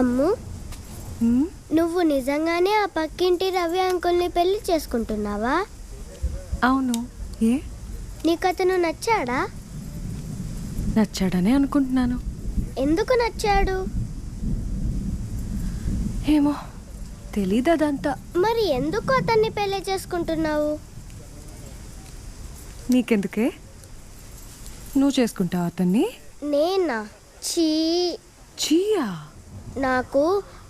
అమ్ము, నువ్వు నిజంగానే ఆ పక్కింటి రవి అంకుల్ని పెళ్లి చేసుకుంటున్నావా? అవును. ఏ నీకు అతను నచ్చాడా? నచ్చాడనే అనుకుంటున్నాను. ఎందుకు నచ్చాడు? ఏమో తెలీదు అదంతా. మరి ఎందుకు అతన్ని పెళ్లి చేసుకుంటున్నావు? నీకెందుకే? నువ్వు చేసుకుంటావు అతన్ని? నేనా? చీ. చీయా? నాకు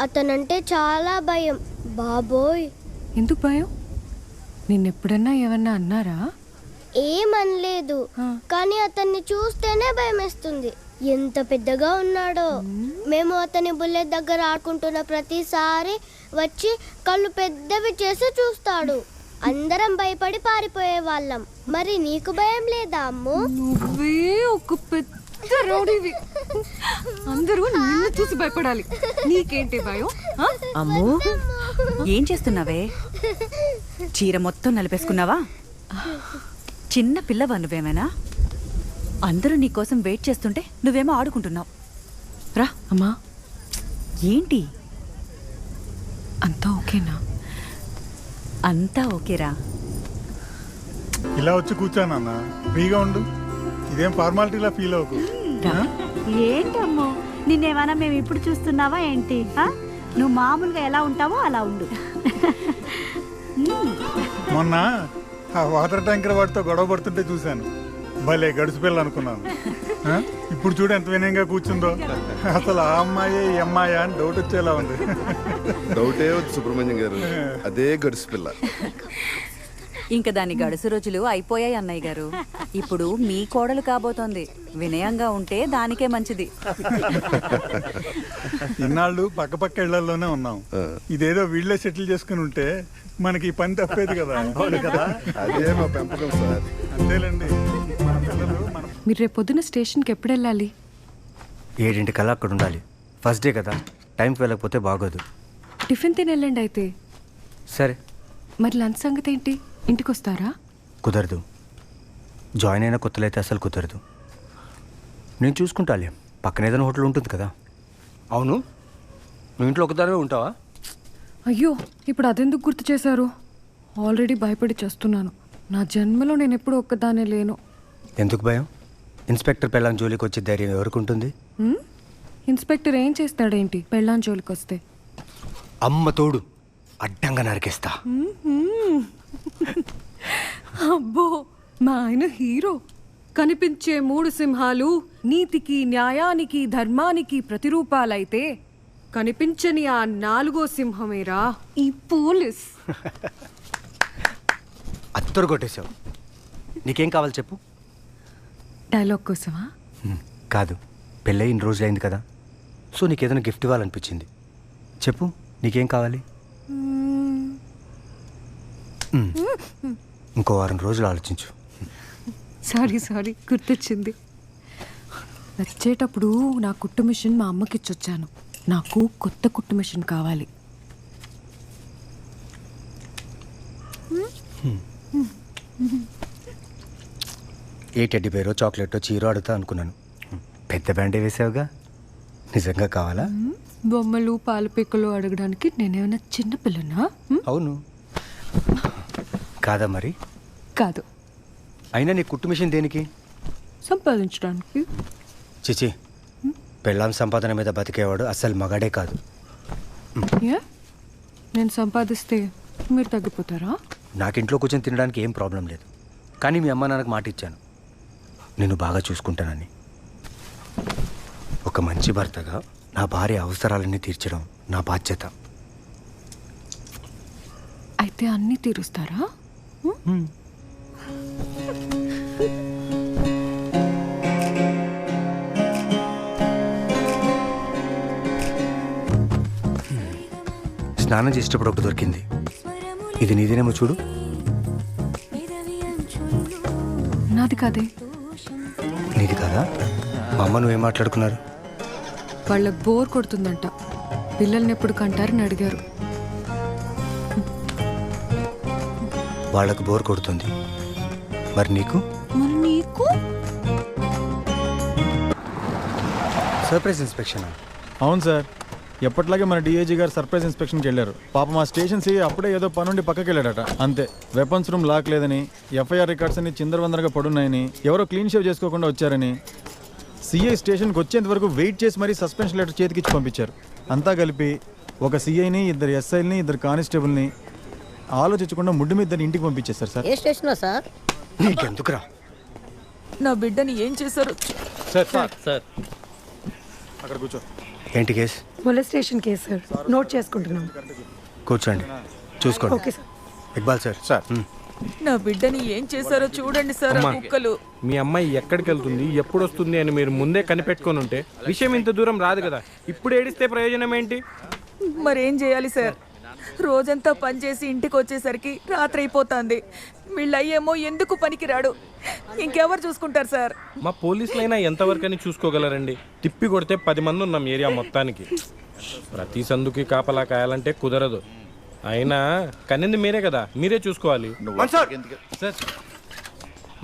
అతనంటే చాలా భయం బాబోయ్. ఎందుకు భయం? నిన్నెప్పుడన్నా ఏమన్నా అన్నారా? ఏమనలేదు, కానీ అతన్ని చూస్తేనే భయమేస్తుంది. ఎంత పెద్దగా ఉన్నాడో. మేము అతని బుల్లెట్ దగ్గర ఆడుకుంటున్న ప్రతిసారి వచ్చి కళ్ళు పెద్దవి చేసి చూస్తాడు. అందరం భయపడి పారిపోయే వాళ్ళం. మరి నీకు భయం లేదా అమ్ము? నువ్వే ఒక పెద్ద రౌడీవి. అందరూ నిన్ను చూసి భయపడాలి. నీకేంటి భయం? అమ్మో, ఏం చేస్తున్నావే? చీర మొత్తం నలిపేసుకున్నావా? చిన్న పిల్లవా నువ్వేమైనా? అందరూ నీకోసం వెయిట్ చేస్తుంటే నువ్వేమో ఆడుకుంటున్నావు. రా. అమ్మా, ఏంటి? అంతా ఓకేనా? అంతా ఓకేరా. ఇలా వచ్చి కూర్చోనన్న, ఫ్రీగా ఉండు. ఇదేం ఫార్మాలిటీలా ఫీల్ అవ్వకు. ఏంటమ్మో, నిన్నేమైనా మేము ఇప్పుడు చూస్తున్నావా ఏంటి? నువ్వు మామూలుగా ఎలా ఉంటావో అలా ఉండు. మొన్న ఆ వాటర్ ట్యాంకర్ వాడితో గొడవ పడుతుంటే చూశాను. భలే గడిచిపిల్ల అనుకున్నాను. ఇప్పుడు చూడు ఎంత వినయంగా కూర్చుందో. అసలు ఆ అమ్మాయి ఈ అమ్మాయి అని డౌట్ వచ్చేలా ఉంది. డౌటే వద్దు సుబ్రహ్మణ్యం గారు, అదే గడిచిపిల్ల. ఇంకా దాని గడుసు రోజులు అయిపోయాయి అన్నయ్య గారు. ఇప్పుడు మీ కోడలు కాబోతోంది. వినయంగా ఉంటే దానికే మంచిది. ఇన్నాళ్ళు పక్క పక్క ఇళ్లలోనే ఉన్నాం. ఇదేదో వీళ్ళే సెటిల్ చేసుకుని ఉంటే మనకి ఈ పని తప్పేది కదా. అదే మా పెంపకం సార్. అంతేలేండి. మన పిల్లలు మన మీరు రేపు పొద్దున స్టేషన్కి ఎప్పుడు వెళ్ళాలి? 7 అక్కడ ఉండాలి. ఫస్ట్ డే కదా, టైంకి వెళ్ళకపోతే బాగోదు. టిఫిన్ తిని వెళ్ళండి అయితే. సరే. మరి లంచ్ సంగతి ఏంటి? ఇంటికి వస్తారా? కుదరదు. జాయిన్ అయిన కొత్తలో అయితే అసలు కుదరదు. నేను చూసుకుంటాలే, పక్కన ఏదైనా హోటల్ ఉంటుంది కదా. అవును, నువ్వు ఇంట్లో ఒకదానివే ఉంటావా? అయ్యో, ఇప్పుడు అదెందుకు గుర్తు చేశారు? ఆల్రెడీ భయపడి చేస్తున్నాను. నా జన్మలో నేను ఎప్పుడు ఒక్కదానే లేను. ఎందుకు భయం? ఇన్స్పెక్టర్ పెళ్ళాం జోలికి వచ్చే ధైర్యం ఎవరికి ఉంటుంది? ఇన్స్పెక్టర్ ఏం చేస్తాడేంటి పెళ్ళాం జోలికి వస్తే? అమ్మ తోడు అడ్డంగా నరికేస్తా. అబ్బో, మా ఆయన హీరో. కనిపించే 3 సింహాలు నీతికి, న్యాయానికి, ధర్మానికి ప్రతిరూపాలైతే కనిపించని ఆ 4వ సింహమేరా ఈ పోలీస్. అత్తరు కొట్టేశావు. నీకేం కావాలి చెప్పు. డైలాగ్ కోసమా? కాదు, పెళ్ళై ఇన్ని రోజులైంది కదా, సో నీకేదైనా గిఫ్ట్ ఇవ్వాలనిపించింది. చెప్పు, నీకేం కావాలి? ఇంకో 4 రోజులు ఆలోచించు. సారీ గుర్తొచ్చింది. వచ్చేటప్పుడు నా కుట్టు మిషన్ మా అమ్మకి ఇచ్చొచ్చాను. నాకు కొత్త కుట్టు మిషన్ కావాలి. ఏ టెడ్డీ బేరో చాక్లెటో చీరో అడుగుతా అనుకున్నాను. పెద్ద బ్యాండే వేసావుగా, నిజంగా కావాలా? బొమ్మలు పాల పిక్కలు అడగడానికి నేనేమైనా చిన్నపిల్లనా? అవును. కాదా మరి? కాదు. అయినా నీ కుట్టు మిషన్ దేనికి? సంపాదించడానికి. చిచి, పెళ్ళాం సంపాదన మీద బతికేవాడు అసలు మగాడే కాదు. నేను సంపాదిస్తే మీరు తగ్గిపోతారా? నాకు ఇంట్లో కూర్చొని తినడానికి ఏం ప్రాబ్లం లేదు, కానీ మీ అమ్మ నాన్నకు మాట ఇచ్చాను, నేను బాగా చూసుకుంటానని. ఒక మంచి భర్తగా నా భార్య అవసరాలన్నీ తీర్చడం నా బాధ్యత. అయితే అన్నీ తీరుస్తారా? స్నానం చేసేటప్పుడు ఒకటి దొరికింది. ఇది నీదేనేమో చూడు. నాది కాదే. నీది కాదా? మా అమ్మ నువ్వేం మాట్లాడుకున్నారు? వాళ్ళకి బోర్ కొడుతుందంట, పిల్లల్ని ఎప్పుడు కంటారని అడిగారు. వాళ్ళకు బోర్ కొడుతుంది, మరి నీకు? మరి నీకు? Surprise inspection. అవును సార్, ఎప్పటిలాగే మన డిఐజీ గారు సర్ప్రైజ్ ఇన్స్పెక్షన్కి వెళ్ళారు. పాప మా స్టేషన్ సి అప్పుడే ఏదో పనుండి పక్కకి వెళ్ళాడట. అంతే, వెపన్స్ రూమ్ లాక్ లేదని, ఎఫ్ఐఆర్ రికార్డ్స్ అన్ని చిందరవందరగా పడున్నాయని, ఎవరో క్లీన్ షేవ్ చేసుకోకుండా వచ్చారని సిఐ స్టేషన్కి వచ్చేంత వరకు వెయిట్ చేసి మరీ సస్పెన్షన్ లెటర్ చేతికిచ్చి పంపించారు. అంతా కలిపి ఒక సిఐని, 2 ఎస్ఐల్ని, 2 కానిస్టేబుల్ని ఆలోచించకుండా ముడ్డు మీద ఇంటికి పంపించేశారు సార్. ఏ స్టేషన్లో సార్? నీకెందుకురా? నా బిడ్డని ఏం చేశారు? సార్ సార్ సార్ అక్కడ కూర్చో. ఏంటి case? Police station case sir. Note చేసుకుంటున్నాం. కూర్చోండి, చూసుకోండి. Okay sir. Iqbal sir. Sir నా బిడ్డని ఏం చేశారో చూడండి సార్. ఆ కుక్కలు. మీ అమ్మాయి ఎక్కడికి వెళ్తుంది, ఎప్పుడు వస్తుంది అని మీరు ముందే కనిపెట్టుకొని ఉంటే విషయం ఇంత దూరం రాదు కదా. ఇప్పుడు ఏడిస్తే ప్రయోజనం ఏంటి? మరేం చేయాలి సార్? రోజంతా పనిచేసి ఇంటికి వచ్చేసరికి రాత్రి అయిపోతుంది. వీళ్ళయ్యేమో ఎందుకు పనికిరాడు, ఇంకెవరు చూసుకుంటారు సార్? మా పోలీసులైనా ఎంతవరకు అని చూసుకోగలరండి? తిప్పి కొడితే 10 మంది ఉన్నాం ఏరియా మొత్తానికి. ప్రతి సందుకి కాపలా కాయాలంటే కుదరదు. అయినా కన్నింది మీరే కదా, మీరే చూసుకోవాలి. సార్,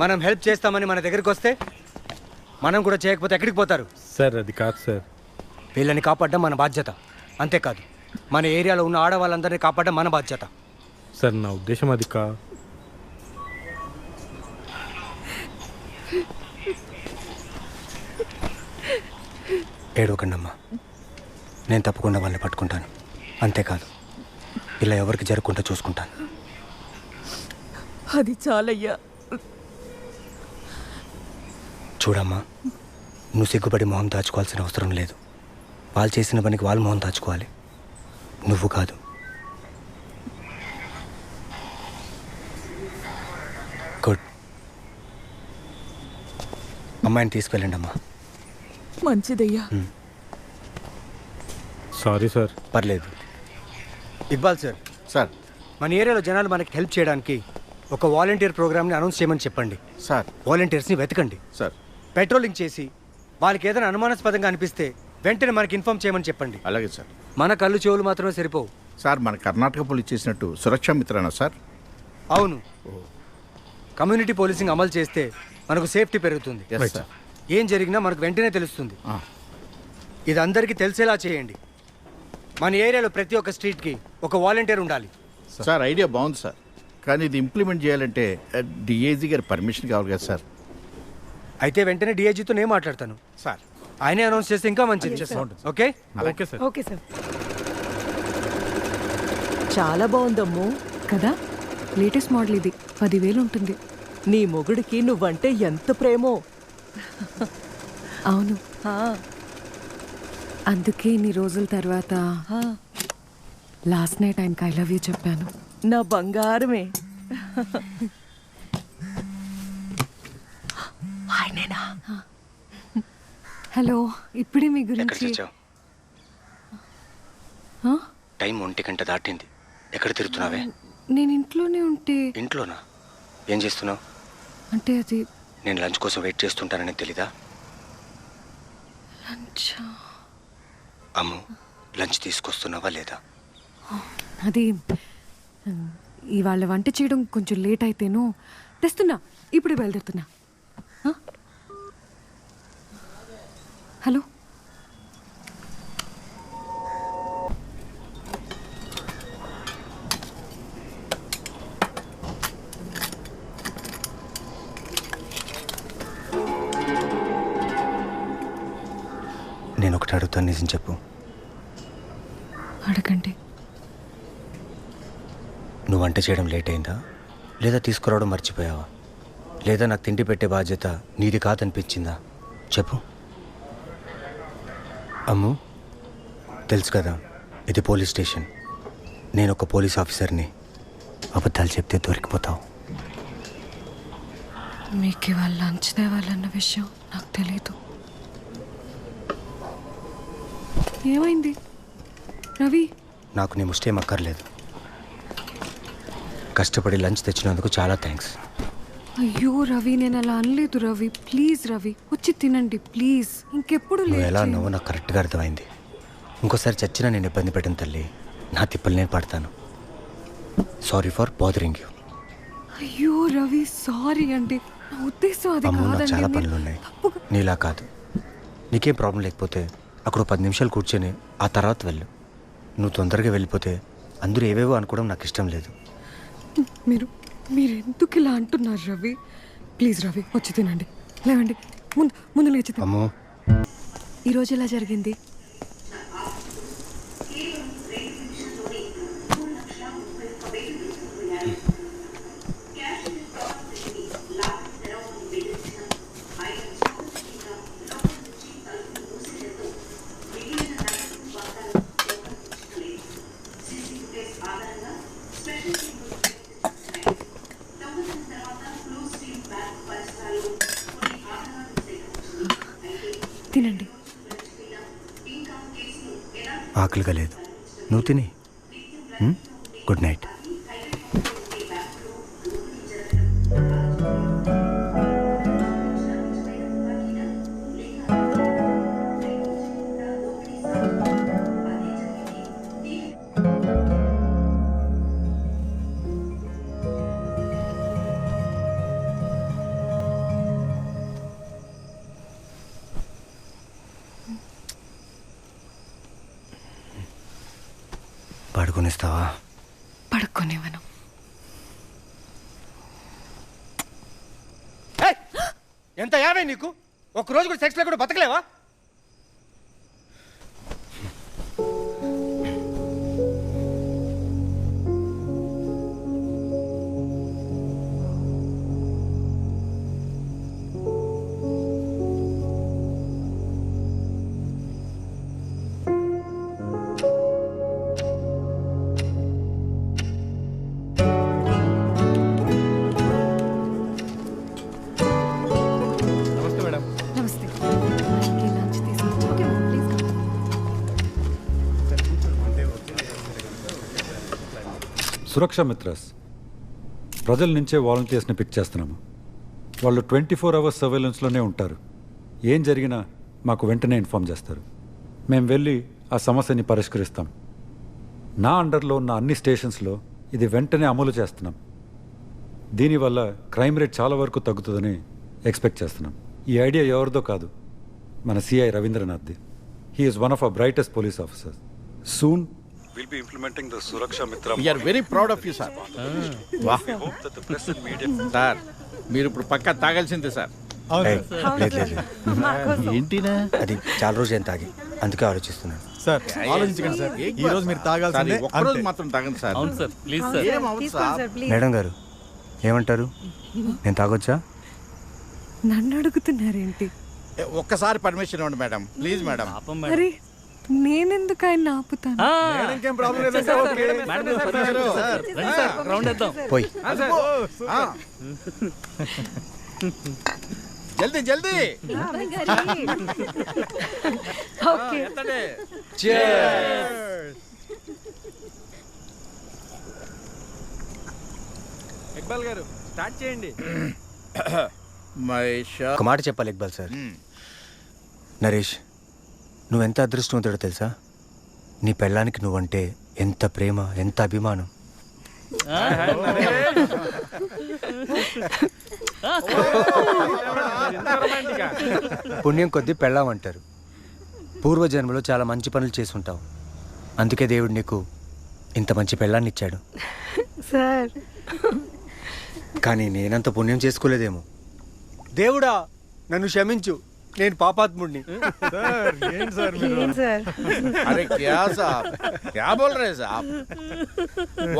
మనం హెల్ప్ చేస్తామని మన దగ్గరికి వస్తే మనం కూడా చేయకపోతే ఎక్కడికి పోతారు? సార్ అది కాదు సార్. వీళ్ళని కాపాడడం మన బాధ్యత. అంతేకాదు, మన ఏరియాలో ఉన్న ఆడవాళ్ళందరినీ కాపాడడం మన బాధ్యత. సార్ నా ఉద్దేశం అది కా ఏడవకండమ్మా, నేను తప్పకుండా వాళ్ళని పట్టుకుంటాను. అంతేకాదు, ఇలా ఎవరికి జరగకుండా చూసుకుంటాను. అది చాలయ్యా. చూడమ్మా, నువ్వు సిగ్గుపడి మొహం దాచుకోవాల్సిన అవసరం లేదు. వాళ్ళు చేసిన పనికి వాళ్ళు మొహం దాచుకోవాలి, నువ్వు కాదు. గుడ్. అమ్మాయిని తీసుకెళ్ళండి అమ్మా. మంచిదయ్యా. Sorry sir. పర్లేదు. ఇక్బాల్ సార్. సార్ మన ఏరియాలో జనాలు మనకి హెల్ప్ చేయడానికి ఒక వాలంటీర్ ప్రోగ్రామ్ని అనౌన్స్ చేయమని చెప్పండి. సార్ వాలంటీర్స్ని వెతకండి. సార్ పెట్రోలింగ్ చేసి వాళ్ళకి ఏదైనా అనుమానాస్పదంగా అనిపిస్తే వెంటనే మనకి ఇన్ఫార్మ్ చేయమని చెప్పండి. అలాగే సార్. మన కళ్ళు చెవులు మాత్రమే సరిపోవు సార్, మన కర్ణాటక పోలీస్ చేసినట్టు సురక్షా మిత్రనా సార్? అవును. కమ్యూనిటీ పోలీసింగ్ అమలు చేస్తే మనకు సేఫ్టీ పెరుగుతుంది. Yes sir. ఏం జరిగినా మనకు వెంటనే తెలుస్తుంది. ఇది అందరికీ తెలిసేలా చేయండి. మన ఏరియాలో ప్రతి ఒక్క స్ట్రీట్కి ఒక వాలంటీర్ ఉండాలి. సార్ ఐడియా బాగుంది సార్, కానీ ఇది ఇంప్లిమెంట్ చేయాలంటే డిఐజీ గారి పర్మిషన్ కావాలి కదా సార్. అయితే వెంటనే డిఐజీతో నేను మాట్లాడతాను సార్. ఆయనే అనౌన్స్ చేస్తే ఇంకా మంచిది. Okay okay sir. Okay sir. చాలా బాగుందమ్ము కదా, లేటెస్ట్ మోడల్ ఇది. 10,000 ఉంటుంది. నీ మొగుడికి నువ్వంటే ఎంత ప్రేమో. అవును, అందుకే ఇన్ని రోజుల తర్వాత లాస్ట్ నైట్ ఆయనకి ఐ లవ్ యూ చెప్పాను. నా బంగారమే. హలో, ఇప్పుడే మీ గురించి. టైం 1 గంట దాటింది. ఎక్కడ తిరుగుతున్నావే? నేను ఇంట్లోనే ఉంటే. ఇంట్లోనా? ఏం చేస్తున్నావు? అంటే అది నేను లంచ్ కోసం వెయిట్ చేస్తుంటానని తెలీదా? లంచ్? అమ్ము, లంచ్ తీసుకొస్తున్నావా లేదా? అది ఇవాళ వంట చేయడం కొంచెం లేట్ అయితేను తెస్తున్నా. ఇప్పుడే బయలుదేరుతున్నా. హలో, నేను ఒకటి అడుగుతాను, నిజం చెప్పు. అడగండి. నువ్వు వంట చేయడం లేట్ అయిందా, లేదా తీసుకురావడం మర్చిపోయావా, లేదా నాకు తిండి పెట్టే బాధ్యత నీది కాదనిపించిందా? చెప్పు. అమ్ము, తెలుసు కదా ఇది పోలీస్ స్టేషన్. నేను ఒక పోలీస్ ఆఫీసర్ని. అబద్ధాలు చెప్తే దొరికిపోతావు. మీకు ఇవాళ లంచ్ తేవాలన్న విషయం నాకు తెలీదు. ఏమైంది రవి? నాకు నీ ముష్టేం అక్కర్లేదు. కష్టపడి లంచ్ తెచ్చినందుకు చాలా థ్యాంక్స్. అయ్యో రవి, నేను అలా అనలేదు రవి. ప్లీజ్ రవి, వచ్చి తినండి ప్లీజ్. ఇంకెప్పుడు నువ్వు ఎలా అన్నావో నాకు కరెక్ట్గా అర్థమైంది. ఇంకోసారి చచ్చినా నేను ఇబ్బంది పెట్టను తల్లి. నా తిప్పలు నేను పడతాను. Sorry for bothering you. అయ్యో రవి, సారీ అండి. నా ఉద్దేశం అది అమ్మో, నాకు చాలా కాదండి. పనులు ఉన్నాయి. నీలా కాదు. నీకేం ప్రాబ్లం లేకపోతే అక్కడ 10 నిమిషాలు కూర్చొని ఆ తర్వాత వెళ్ళు. నువ్వు తొందరగా వెళ్ళిపోతే అందరూ ఏవేవో అనుకోవడం నాకు ఇష్టం లేదు. మీరు ఎందుకు ఇలా అంటున్నారు రవి? ప్లీజ్ రవి, వచ్చి తినండి. లేవండి, ముందు లేచి తినండి. అమ్మో, ఈరోజు ఎలా జరిగింది? తినండి. ఆకలిగా లేదు, నువ్వు తిని. Good night. పడుకొనిస్తావా? పడుకోనివ్వను. ఎంత యాభై నీకు? ఒక్కరోజు కూడా సెక్స్ లేకుండా బతకలేవా? నమస్తే. లంచ్ తీసుకుంటాం. Okay, please come. సురక్ష మిత్రస్ ప్రజల నుంచే వాలంటీర్స్ని పిక్ చేస్తున్నాము. వాళ్ళు 24 అవర్స్ సర్వేలెన్స్లోనే ఉంటారు. ఏం జరిగినా మాకు వెంటనే ఇన్ఫామ్ చేస్తారు. మేము వెళ్ళి ఆ సమస్యని పరిష్కరిస్తాం. నా అండర్లో ఉన్న అన్ని స్టేషన్స్లో ఇది వెంటనే అమలు చేస్తున్నాం. దీనివల్ల క్రైమ్ రేట్ చాలా వరకు తగ్గుతుందని ఎక్స్పెక్ట్ చేస్తున్నాం. ఈ ఐడియా ఎవరిదో కాదు, మన సిఐ రవీంద్రనాథ్ది. He is one of our brightest police officers. Soon we'll be implementing the Suraksha Mitra. We are very proud of you, sir. We hope that the press and media. Sir మీరు ఇప్పుడు పక్కా తాగాల్సిందే sir. ఏంటినా? అది చాలా రోజు ఏం తాగి, అందుకే ఆలోచిస్తున్నాను. Sir ఆలోచించకండి సార్, ఈ రోజు మీరు తాగాల్సిందే. ఒక్కరోజు మాత్రం తాగండి సార్. అవును సార్, ప్లీజ్ సార్. ఏం అవ్వదు సార్. మేడం గారు ఏమంటారు? నేను తాగొచ్చా? నన్ను అడుగుతున్నారేంటి? ఒక్కసారి పర్మిషన్ ఇవ్వండి మేడం, ప్లీజ్ మేడం. అరే, నేనెందుకు ఆయన ఆపుతాను? ఇంకేం ప్రాబ్లం లేదు. పోయి జల్దీ జల్దీ. ఇక్బాల్ గారు స్టార్ట్ చేయండి. ఒక మాట చెప్పాలి ఇక్బాల్ సార్. నరేష్, నువ్వెంత అదృష్టవంతుడో తెలుసా? నీ పెళ్ళానికి నువ్వంటే ఎంత ప్రేమ, ఎంత అభిమానం. పుణ్యం కొద్దీ పెళ్ళాం అంటారు. పూర్వజన్మలో చాలా మంచి పనులు చేసి ఉంటావు, అందుకే దేవుడు నీకు ఇంత మంచి పెళ్ళాన్ని ఇచ్చాడు. సార్, కానీ నేనంత పుణ్యం చేసుకోలేదేమో. దేవుడా నన్ను క్షమించు, నేను పాపాత్ముడిని. అరే క్యా సాబ్, క్యా బోల్ రే సాబ్?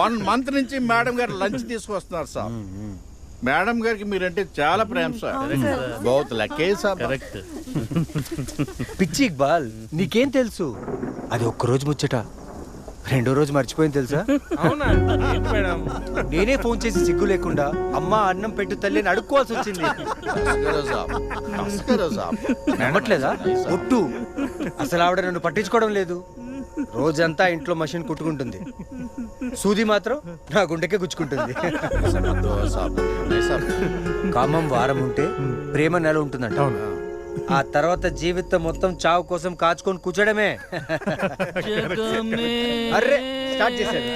1 month నుంచి మేడం గారు లంచ్ తీసుకొస్తున్నారు సాబ్. మేడం గారికి మీరంటే చాలా ప్రేమ సార్. బహుత్ లక్కీ సాబ్. పిచ్చి ఇక్బాల్, నీకేం తెలుసు? అది ఒక్కరోజు ముచ్చట, 2వ రోజు మర్చిపోయింది తెలుసా? నేనే ఫోన్ చేసి సిగ్గు లేకుండా అమ్మ అన్నం పెట్టు తల్లి అని అడుక్కోవాల్సి వచ్చింది. నమ్మట్లేదా? ఒట్టు. అసలు ఆవిడ నన్ను పట్టించుకోవడం లేదు. రోజంతా ఇంట్లో మషిన్ కుట్టుకుంటుంది, సూది మాత్రం నా గుండెకే గుచ్చుకుంటుంది. కామం వారం ఉంటే ప్రేమ నెల ఉంటుందంట. ఆ తర్వాత జీవితం మొత్తం చావు కోసం కాచుకొని కూర్చోడమే. అర్రే స్టార్ట్ చేశారు.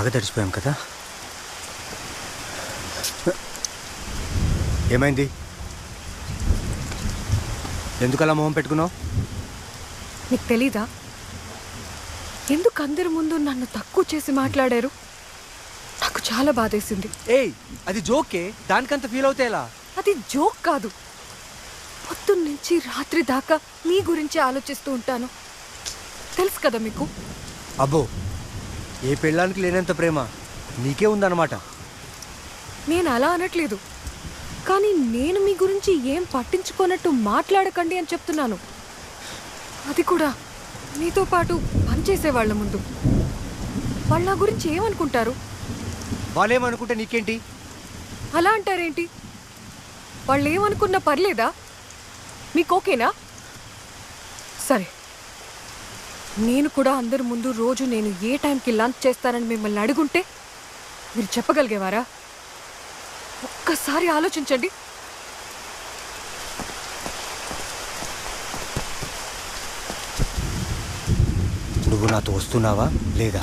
బాగా తడిచిపోయాం కదా. ఏమైంది? ఎందుకలా మొహం పెట్టుకున్నావు? నీకు తెలీదా ఎందుకు అందరి ముందు నన్ను తక్కువ చేసి మాట్లాడారు? నాకు చాలా బాధేసింది. ఏయ్, అది జోకే, దానికంత ఫీల్ అవుతే ఎలా? అది జోక్ కాదు. పొద్దున్నుంచి రాత్రి దాకా మీ గురించి ఆలోచిస్తూ ఉంటాను. తెలుసు కదా మీకు. అబ్బో, ఏ పెళ్ళానికి లేనంత ప్రేమ నీకే ఉందన్నమాట. నేను అలా అనట్లేదు, కానీ నేను మీ గురించి ఏం పట్టించుకోనట్టు మాట్లాడకండి అని చెప్తున్నాను. అది కూడా మీతో పాటు పనిచేసే వాళ్ళ ముందు. వాళ్ళ నా గురించి ఏమనుకుంటారు? వాళ్ళేమనుకుంటే నీకేంటి? అలా అంటారేంటి? వాళ్ళు ఏమనుకున్నా పర్లేదా? మీకు ఓకేనా? సరే, నేను కూడా అందరి ముందు రోజు నేను ఏ టైంకి లంచ్ చేస్తానని మిమ్మల్ని అడుగుంటే మీరు చెప్పగలిగేవారా? ఒక్కసారి ఆలోచించండి. నువ్వు నాతో వస్తున్నావా లేదా?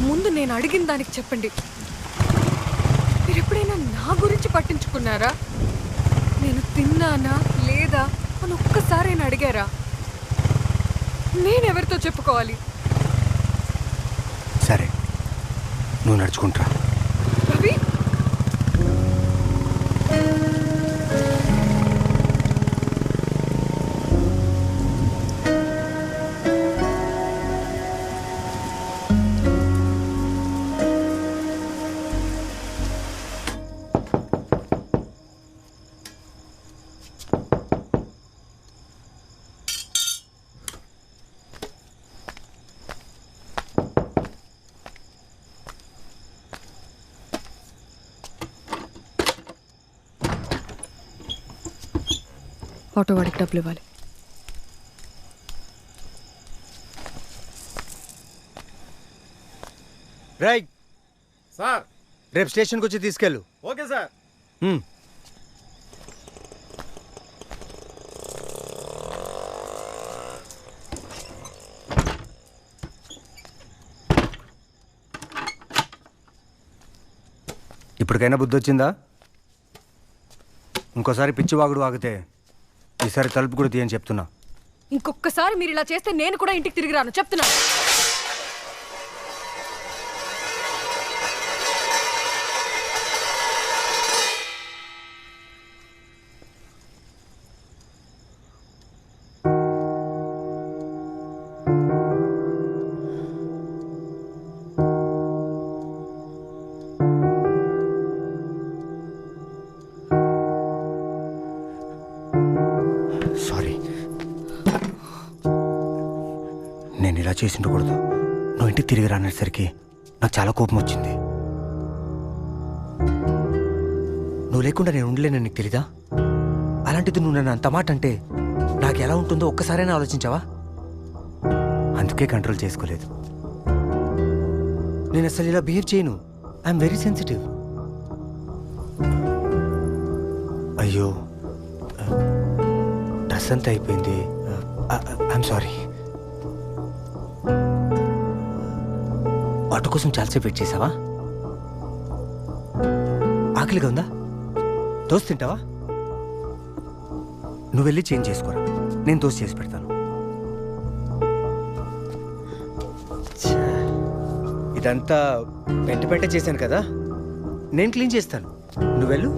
ముందు నేను అడిగిన దానికి చెప్పండి. మీరు ఎప్పుడైనా నా గురించి పట్టించుకున్నారా? నేను తిన్నానా లేదా అని ఒక్కసారైనా అడిగారా? నేనెవరితో చెప్పుకోవాలి? సరే, నువ్వు నడుచుకుంటా. రవి, ఆటో వాడికి డబ్బులు ఇవ్వాలి. రైట్ సార్, రేపు స్టేషన్కి వచ్చి తీసుకెళ్ళు. Okay sir. ఇప్పటికైనా బుద్ధి వచ్చిందా? ఇంకోసారి పిచ్చివాగుడు ఆగితే ఈసారి తలుపు కూడా తీయని చెప్తున్నా. ఇంకొకసారి మీరు ఇలా చేస్తే నేను కూడా ఇంటికి తిరిగి రాను చెప్తున్నా. సారీ, నేను ఇలా చేసి ఉండకూడదు. నువ్వు ఇంటికి తిరిగి రానేసరికి నాకు చాలా కోపం వచ్చింది. నువ్వు లేకుండా నేను ఉండలేనని నీకు తెలీదా? అలాంటిది నువ్వు నన్ను అంత మాట అంటే నాకు ఎలా ఉంటుందో ఒక్కసారైనా ఆలోచించావా? అందుకే కంట్రోల్ చేసుకోలేదు. నేను అసలు ఇలా బిహేవ్ చేయను. I'm very sensitive. అయ్యో, డ్రెస్ అంతా అయిపోయింది. I'm sorry. ఆటో కోసం చాలాసేపు వెయిట్ చేసావా? ఆకలిగా ఉందా? దోశ తింటావా? నువ్వు వెళ్ళి చేంజ్ చేసుకోరా, నేను దోశ చేసి పెడతాను. ఇదంతా వెంట వెంట చేశాను కదా, నేను క్లీన్ చేస్తాను. నువ్వు వెళ్ళు.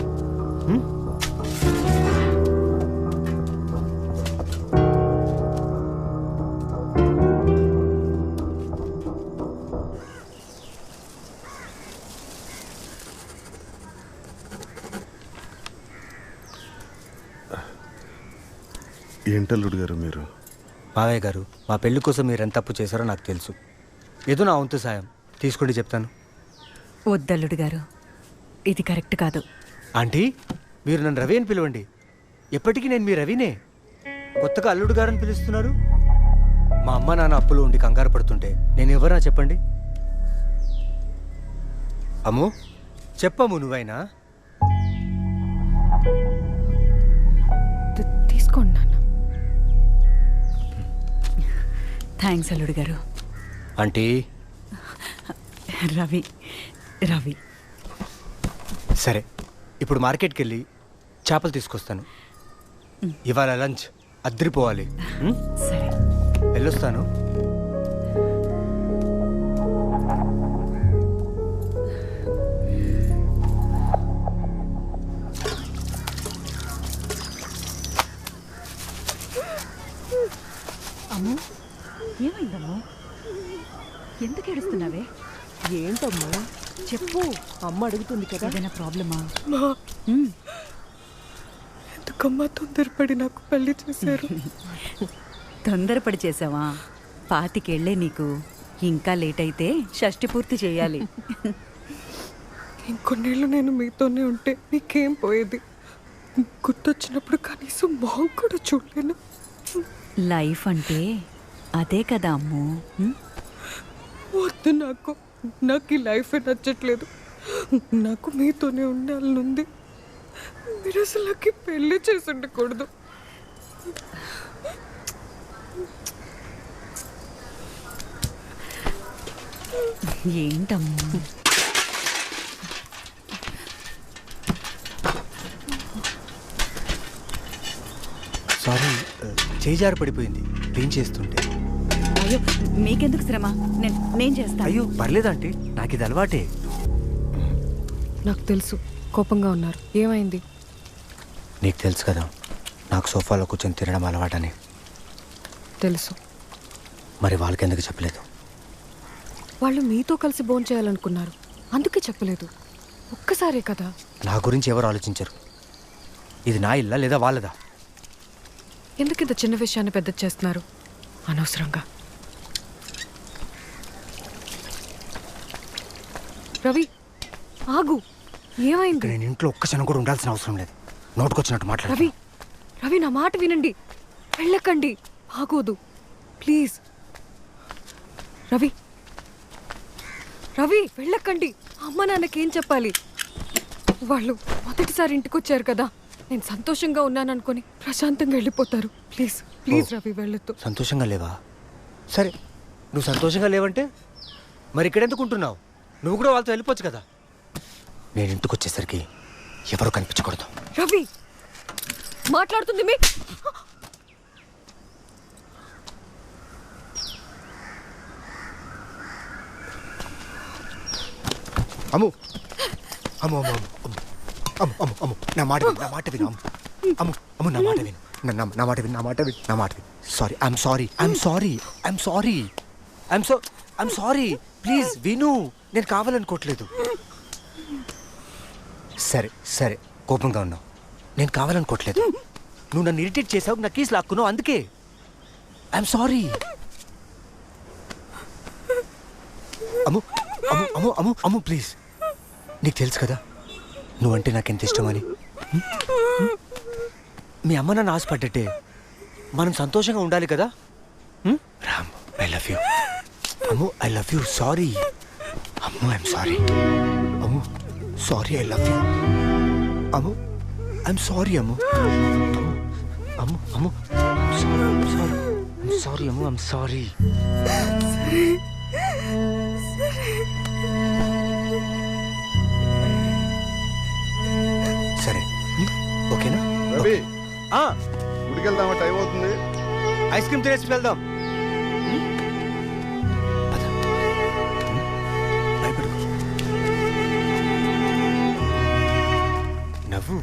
ఏంటల్లుడు గారు మీరు? మావయ్య గారు, మా పెళ్లి కోసం మీరు ఎంత తప్పు చేశారో నాకు తెలుసు. ఏదో నా వంతు సాయం తీసుకోండి, చెప్తాను. వద్దల్లుడు గారు, ఇది కరెక్ట్ కాదు. ఆంటీ, మీరు నన్ను రవి అని పిలవండి. ఎప్పటికీ నేను మీ రవినే. కొత్తగా అల్లుడు గారు అని పిలుస్తున్నారు. మా అమ్మ నాన్న అప్పులు ఉండి కంగారు పడుతుంటే నేను ఎవరా చెప్పండి? అమ్ము, చెప్పమ్ము నువ్వైనా. తీసుకోండి నాన్న. థ్యాంక్స్ అల్లుడు గారు. ఆంటీ, రవి రవి సరే, ఇప్పుడు మార్కెట్కి వెళ్ళి చేపలు తీసుకొస్తాను. ఇవాళ లంచ్ అద్దరిపోవాలి. సరే, వెళ్ళొస్తాను. అమ్ము, ఏమైందమ్మా? ఎందుకు ఏడుస్తున్నావే? ఏంటమ్మా చెప్పు. అమ్మ అడుగుతుంది కదా. ఏదైనా ప్రాబ్లమా? ఎందుకమ్మా తొందరపడి నాకు పెళ్లి చేశారు? తొందరపడి చేసావా? 25 ఏళ్లే నీకు. ఇంకా లేట్ అయితే షష్టి పూర్తి చేయాలి. ఇంకొన్నేళ్ళు నేను మీతోనే ఉంటే నీకేం పోయేది? గుర్తొచ్చినప్పుడు కనీసం మొహం కూడా చూడలేను. లైఫ్ అంటే అదే కదా అమ్ము. వద్దు, నాకు ఈ లైఫ్ నచ్చట్లేదు. నాకు మీతోనే ఉండాలనుంది. మీరు అసలు నాకు పెళ్లి చేసి ఉండకూడదు. ఏంటమ్మా? సారీ, చేజారు పడిపోయింది క్లీన్ చేస్తుంటే. అయ్యో, మీకెందుకు శ్రమ? నేను చేస్తాను. అయ్యో పర్లేదంటే, నాకు ఇది అలవాటే. నాకు తెలుసు కోపంగా ఉన్నారు. ఏమైంది? నీకు తెలుసు కదా నాకు సోఫాలో కూర్చొని తినడం అలవాటని. తెలుసు. మరి వాళ్ళకెందుకు చెప్పలేదు? వాళ్ళు మీతో కలిసి భోంచేయాలనుకున్నారు, అందుకే చెప్పలేదు. ఒక్కసారే కదా. నా గురించి ఎవరు ఆలోచించరు. ఇది నా ఇల్లా లేదా వాళ్ళదా? ఎందుకు ఇంత చిన్న విషయాన్ని పెద్ద చేస్తున్నారు అనవసరంగా? రవి ఆగు, ఏమైంది? నేను ఇంట్లో ఒక్క క్షణం కూడా ఉండాల్సిన అవసరం లేదు. నోటుకొచ్చినట్టు మాట్లాడు. రవి రవి నా మాట వినండి, వెళ్ళకండి, ఆగోదు ప్లీజ్. రవి రవి వెళ్ళకండి. అమ్మ నాన్నకేం చెప్పాలి? వాళ్ళు మొదటిసారి ఇంటికి వచ్చారు కదా, నేను సంతోషంగా ఉన్నాననుకొని ప్రశాంతంగా వెళ్ళిపోతారు. ప్లీజ్ ప్లీజ్ రవి వెళ్ళొద్దు. సంతోషంగా లేవా? సరే, నువ్వు సంతోషంగా లేవంటే మరి ఇక్కడెందుకు ఉంటున్నావు? నువ్వు కూడా వాళ్ళతో వెళ్ళిపోవచ్చు కదా. నేను ఇంటికి వచ్చేసరికి ఎవరు కనిపించకూడదు. రవి మాట్లాడుతుంది మీ అమ్ము అమ్ము అమ్ము అమ్ము అమ్ము అమ్ము నా మాట విను, నా మాట విను అమ్ము. అమ్ము అమ్ము నా మాట విను, నా మాట విను, నా మాట విను, నా మాట విను. Sorry, I'm sorry, I'm sorry, I'm sorry, I'm sorry. Please విను, నేను కావాలనుకోవట్లేదు. సరే సరే, కోపంగా ఉన్నావు. నేను కావాలనుకోవట్లేదు. నువ్వు నన్ను ఇరిటేట్ చేసావు, నా కీస్ లాక్కున్నావు, అందుకే. I'm sorry. Ammu Ammu Ammu Ammu Ammu please. నీకు తెలుసు కదా నువ్వంటే నాకెంత ఇష్టమని. మీ అమ్మ నన్ను ఆశపడ్డట్టే మనం సంతోషంగా ఉండాలి కదా. Ram, I love you Ammu, I love you. Sorry Ammu, I'm sorry Ammu. Sorry, I love you Ammu. I'm sorry Ammu. Ammu Ammu sorry Ammu, I'm sorry. సరే, ఓకేనా? రవి, గుడికి వెళ్దామా? టైం అవుతుంది. ఐస్ క్రీమ్ తినేసి వెళ్దాం. నవ్వు.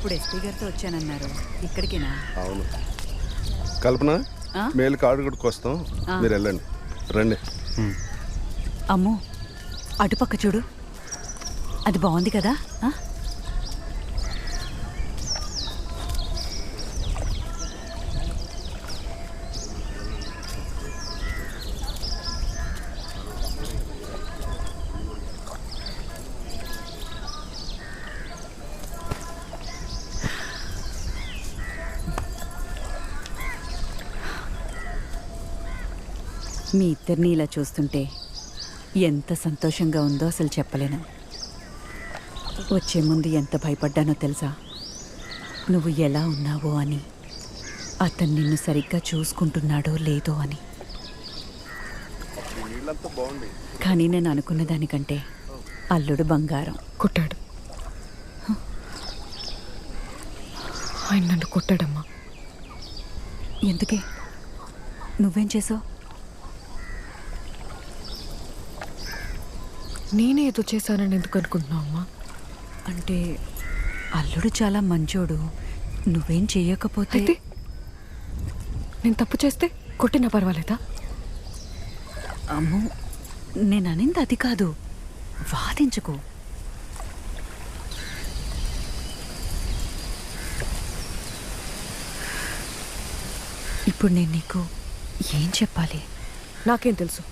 ఇప్పుడు ఎస్పీ గారితో వచ్చానన్నారు. ఇక్కడికేనా? అవును. కల్పన, మేలు కాడుగుడికి వస్తాం, మీరు వెళ్ళండి. రండి. అమ్మో, అటుపక్క చూడు, అది బాగుంది కదా. మీ ఇద్దరిని ఇలా చూస్తుంటే ఎంత సంతోషంగా ఉందో అసలు చెప్పలేను. వచ్చే ముందు ఎంత భయపడ్డానో తెలుసా? నువ్వు ఎలా ఉన్నావో అని, అతను నిన్ను సరిగ్గా చూసుకుంటున్నాడో లేదో అని. కానీ నేను అనుకున్న దానికంటే అల్లుడు బంగారం. కొట్టాడు. ఆయన నన్ను కొట్టాడమ్మా. ఎందుకే? నువ్వేం చేసావు? నేనే ఏదో చేశానని ఎందుకు అనుకుంటున్నావు అమ్మా? అంటే అల్లుడు చాలా మంచోడు, నువ్వేం చెయ్యకపోతే. నేను తప్పు చేస్తే కొట్టినా పర్వాలేదా? అమ్మో, నేను అనింది అది కాదు. వాదించుకో. ఇప్పుడు నేను నీకు ఏం చెప్పాలి? నాకేం తెలుసు?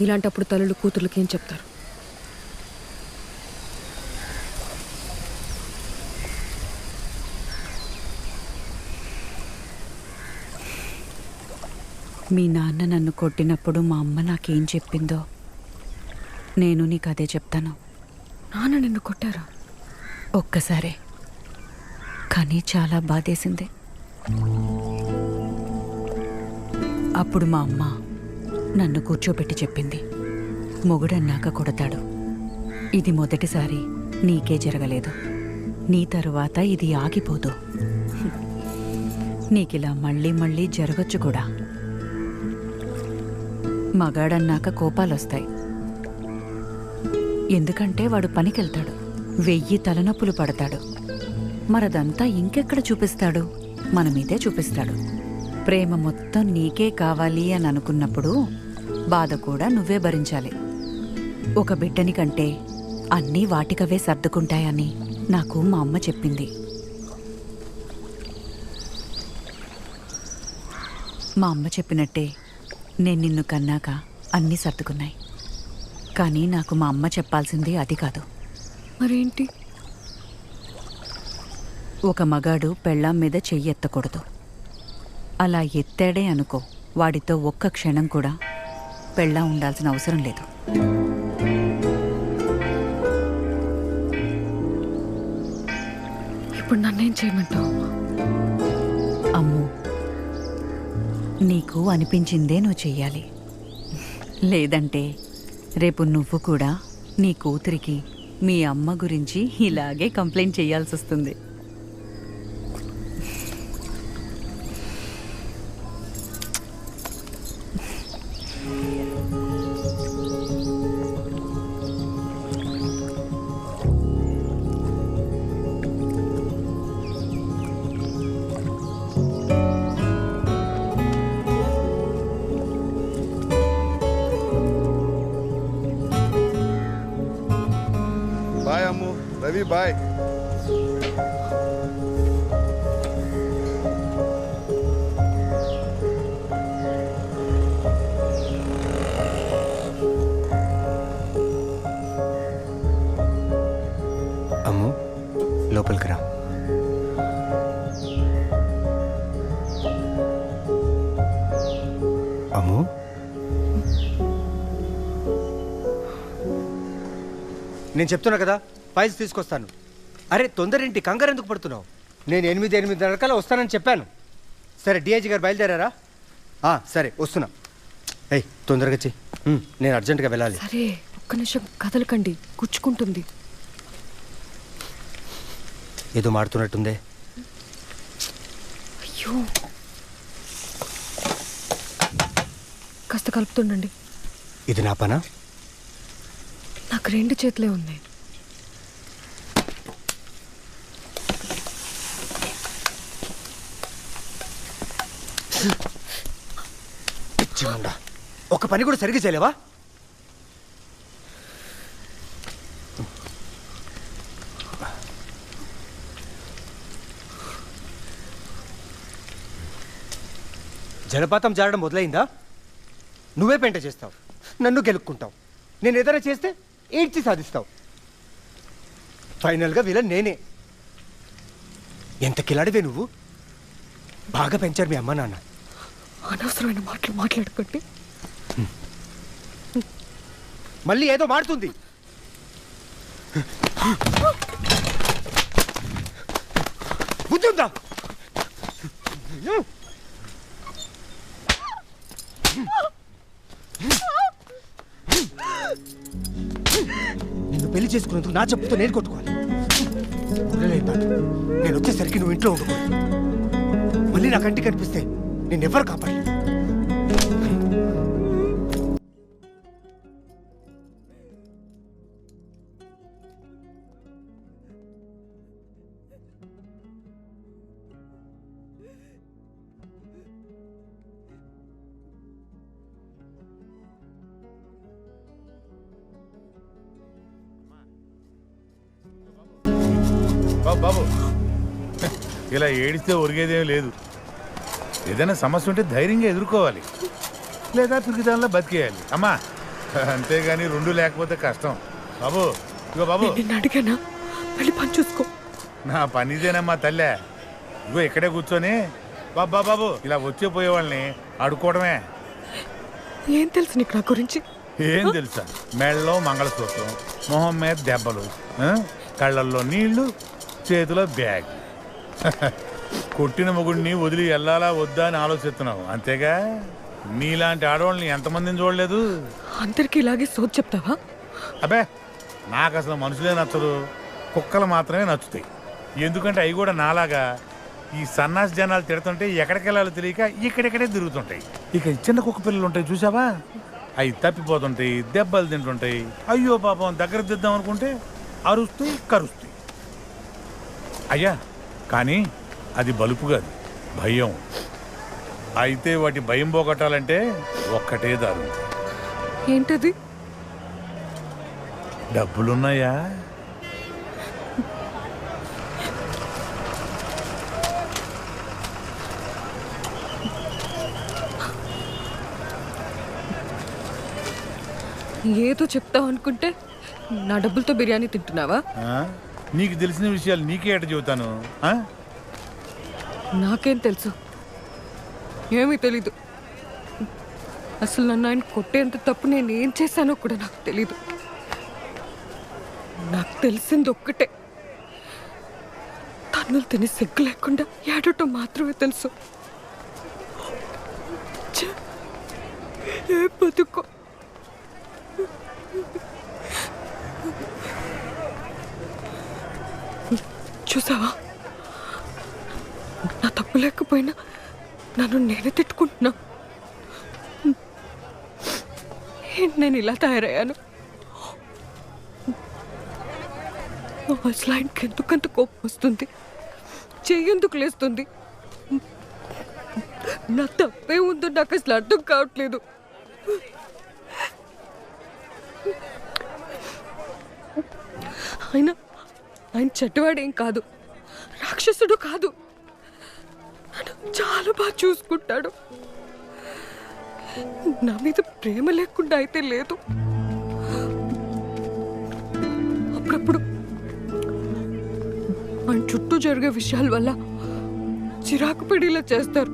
ఇలాంటప్పుడు తల్లులు కూతుర్లకి ఏం చెప్తారు? మీ నాన్న నన్ను కొట్టినప్పుడు మా అమ్మ నాకేం చెప్పిందో నేను నీకు అదే చెప్తాను. నాన్న నిన్ను కొట్టారా? ఒక్కసారే, కానీ చాలా బాధేసింది. అప్పుడు మా అమ్మ నన్ను కూర్చోబెట్టి చెప్పింది, మొగుడన్నాక కొడతాడు. ఇది మొదటిసారి, నీకే జరగలేదు. నీ తరువాత ఇది ఆగిపోదు. నీకిలా మళ్ళీ మళ్ళీ జరగచ్చు కూడా. మగాడన్నాక కోపాలొస్తాయి. ఎందుకంటే వాడు పనికెళ్తాడు, 1000 తలనొప్పులు పడతాడు. మరదంతా ఇంకెక్కడ చూపిస్తాడు? మన మీదే చూపిస్తాడు. ప్రేమ మొత్తం నీకే కావాలి అని అనుకున్నప్పుడు బాధ కూడా నువ్వే భరించాలి. ఒక బిడ్డని కంటే అన్నీ వాటికవే సర్దుకుంటాయని నాకు మా అమ్మ చెప్పింది. మా అమ్మ చెప్పినట్టే నేను నిన్ను కన్నాక అన్నీ సర్దుకున్నాయి. కానీ నాకు మా అమ్మ చెప్పాల్సింది అది కాదు. మరేంటి? ఒక మగాడు పెళ్ళాం మీద చెయ్యెత్తకూడదు. అలా ఎత్తాడే అనుకో, వాడితో ఒక్క క్షణం కూడా పెళ్ళాం ఉండాల్సిన అవసరం లేదు. ఇప్పుడు నన్నేం చేయమంటావు అమ్మా? అమ్ము, నీకు అనిపించిందే నువ్వు చెయ్యాలి. లేదంటే రేపు నువ్వు కూడా నీ కూతురికి మీ అమ్మ గురించి ఇలాగే కంప్లైంట్ చేయాల్సి వస్తుంది. బాయ్ అమ్ము. రవి బాయ్. అమ్ము, లోపలికి రా. అమ్ము, నేను చెప్తున్నా కదా, ఫైల్స్ తీసుకొస్తాను. అరే తొందరేంటి, కంగారు ఎందుకు పడుతున్నావు? నేను 8:30 వస్తానని చెప్పాను. సరే, డిఐజీ గారు బయలుదేరారా? సరే వస్తున్నా. ఏయ్ తొందరగా చెయ్యి, నేను అర్జెంటుగా వెళ్ళాలి. సరే, ఒక్క నిమిషం కదలకండి, గుచ్చుకుంటుంది. ఏదో మాడుతున్నట్టుందే. అయ్యో, కాస్త కలుపుతుండండి. ఇది నా పనా? నాకు 2 చేతులే ఉన్నాయి. పిచ్చిమండా, ఒక పని కూడా సరిగ్గా చేయలేవా? జలపాతం జారడం మొదలైందా? నువ్వే పెంట చేస్తావు, నన్ను గెలుక్కుంటావు. నేను ఏదైనా చేస్తే ఏడ్చి సాధిస్తావు. ఫైనల్గా వీళ్ళ నేనే. ఎంత కిలాడివే నువ్వు. బాగా పెంచారు మీ అమ్మ నాన్న. అనవసరమైన మాటలు మాట్లాడుకుంటే మళ్ళీ ఏదో మాడుతుంది. బుద్ధుందా? నిన్ను పెళ్లి చేసుకున్నందుకు నా చెప్పుతో నేను కొట్టుకోవాలి. నేను వచ్చేసరికి నువ్వు ఇంట్లో ఉండకూడదు. మళ్ళీ నా కంటికి కనిపిస్తే నేను ఎవరు కాపాడలేదు. బాబు ఇలా ఏడిస్తే ఒరిగేదేం లేదు. ఏదైనా సమస్య ఉంటే ధైర్యంగా ఎదుర్కోవాలి, లేదా పిరికిదానిలో బతికేయాలి అమ్మా. అంతేగాని రెండు లేకపోతే కష్టం. బాబు ఇగో బాబు, నిన్ను అడిగానా? వెళ్ళి పని చూసుకో. నా పనిదేనమ్మా తల్లే. ఇగో ఇక్కడే కూర్చొని బాబు ఇలా వచ్చే పోయే వాళ్ళని అడుక్కోవడమే. ఏం తెలుసు నీకు నా గురించి? ఏం తెలుసా? మెళ్ళలో మంగళసూత్రం, మొహం మీద దెబ్బలు, కళ్ళల్లో నీళ్లు, చేతిలో బ్యాగ్. కొట్టిన మొగుడిని వదిలి వెళ్ళాలా వద్దా అని ఆలోచిస్తున్నావు అంతేగా? నీలాంటి ఆడవాళ్ళని ఎంతమందిని చూడలేదు. అందరికి ఇలాగే సోది చెప్తావా? అబ్బే, నాకు అసలు మనుషులే నచ్చరు, కుక్కలు మాత్రమే నచ్చుతాయి. ఎందుకంటే అవి కూడా నాలాగా ఈ సన్నాసి జనాలు తిడుతుంటే ఎక్కడికి వెళ్ళాలో తెలియక ఇక్కడెక్కడే తిరుగుతుంటాయి. ఇక చిన్న కుక్క పిల్లలు ఉంటాయి చూసావా, అవి తప్పిపోతుంటాయి, దెబ్బలు తింటుంటాయి. అయ్యో పాపం దగ్గర దిద్దాం అనుకుంటే అరుస్తాయి, కరుస్తాయి. అయ్యా కానీ అది బలుపు కాదు, భయం. అయితే వాటి భయం పోగొట్టాలంటే ఒక్కటే దారు. ఏంటది? డబ్బులున్నాయా? ఏదో చెప్తావు అనుకుంటే నా డబ్బులతో బిర్యానీ తింటున్నావా? నీకు తెలిసిన విషయాలు నీకే ఎట చెబుతాను. నాకేం తెలుసు? ఏమీ తెలీదు. అసలు నన్ను ఆయన కొట్టేంత తప్పు నేను ఏం చేశానో కూడా నాకు తెలీదు. నాకు తెలిసింది ఒక్కటే, తన్నులు తిని సిగ్గు లేకుండా ఏడటం మాత్రమే తెలుసు. ఏ బతుకో. చూసావా, నా తప్పు లేకపోయినా నన్ను నేనే తిట్టుకుంటున్నా. నేను ఇలా తయారయ్యాను. అసలు ఆయనకి ఎందుకంత కోపం వస్తుంది, చెయ్యేందుకు లేస్తుంది? నా తప్పే ఉందో నాకు అసలు అర్థం కావట్లేదు. ఆయన చెడ్డవాడేం కాదు, రాక్షసుడు కాదు. నన్ను చాలా బాగా చూసుకుంటాడు. నా మీద ప్రేమ లేకుండా అయితే లేదు. అప్పుడప్పుడు ఆయన చుట్టూ జరిగే విషయాల వల్ల చిరాకు పడేలా చేస్తారు.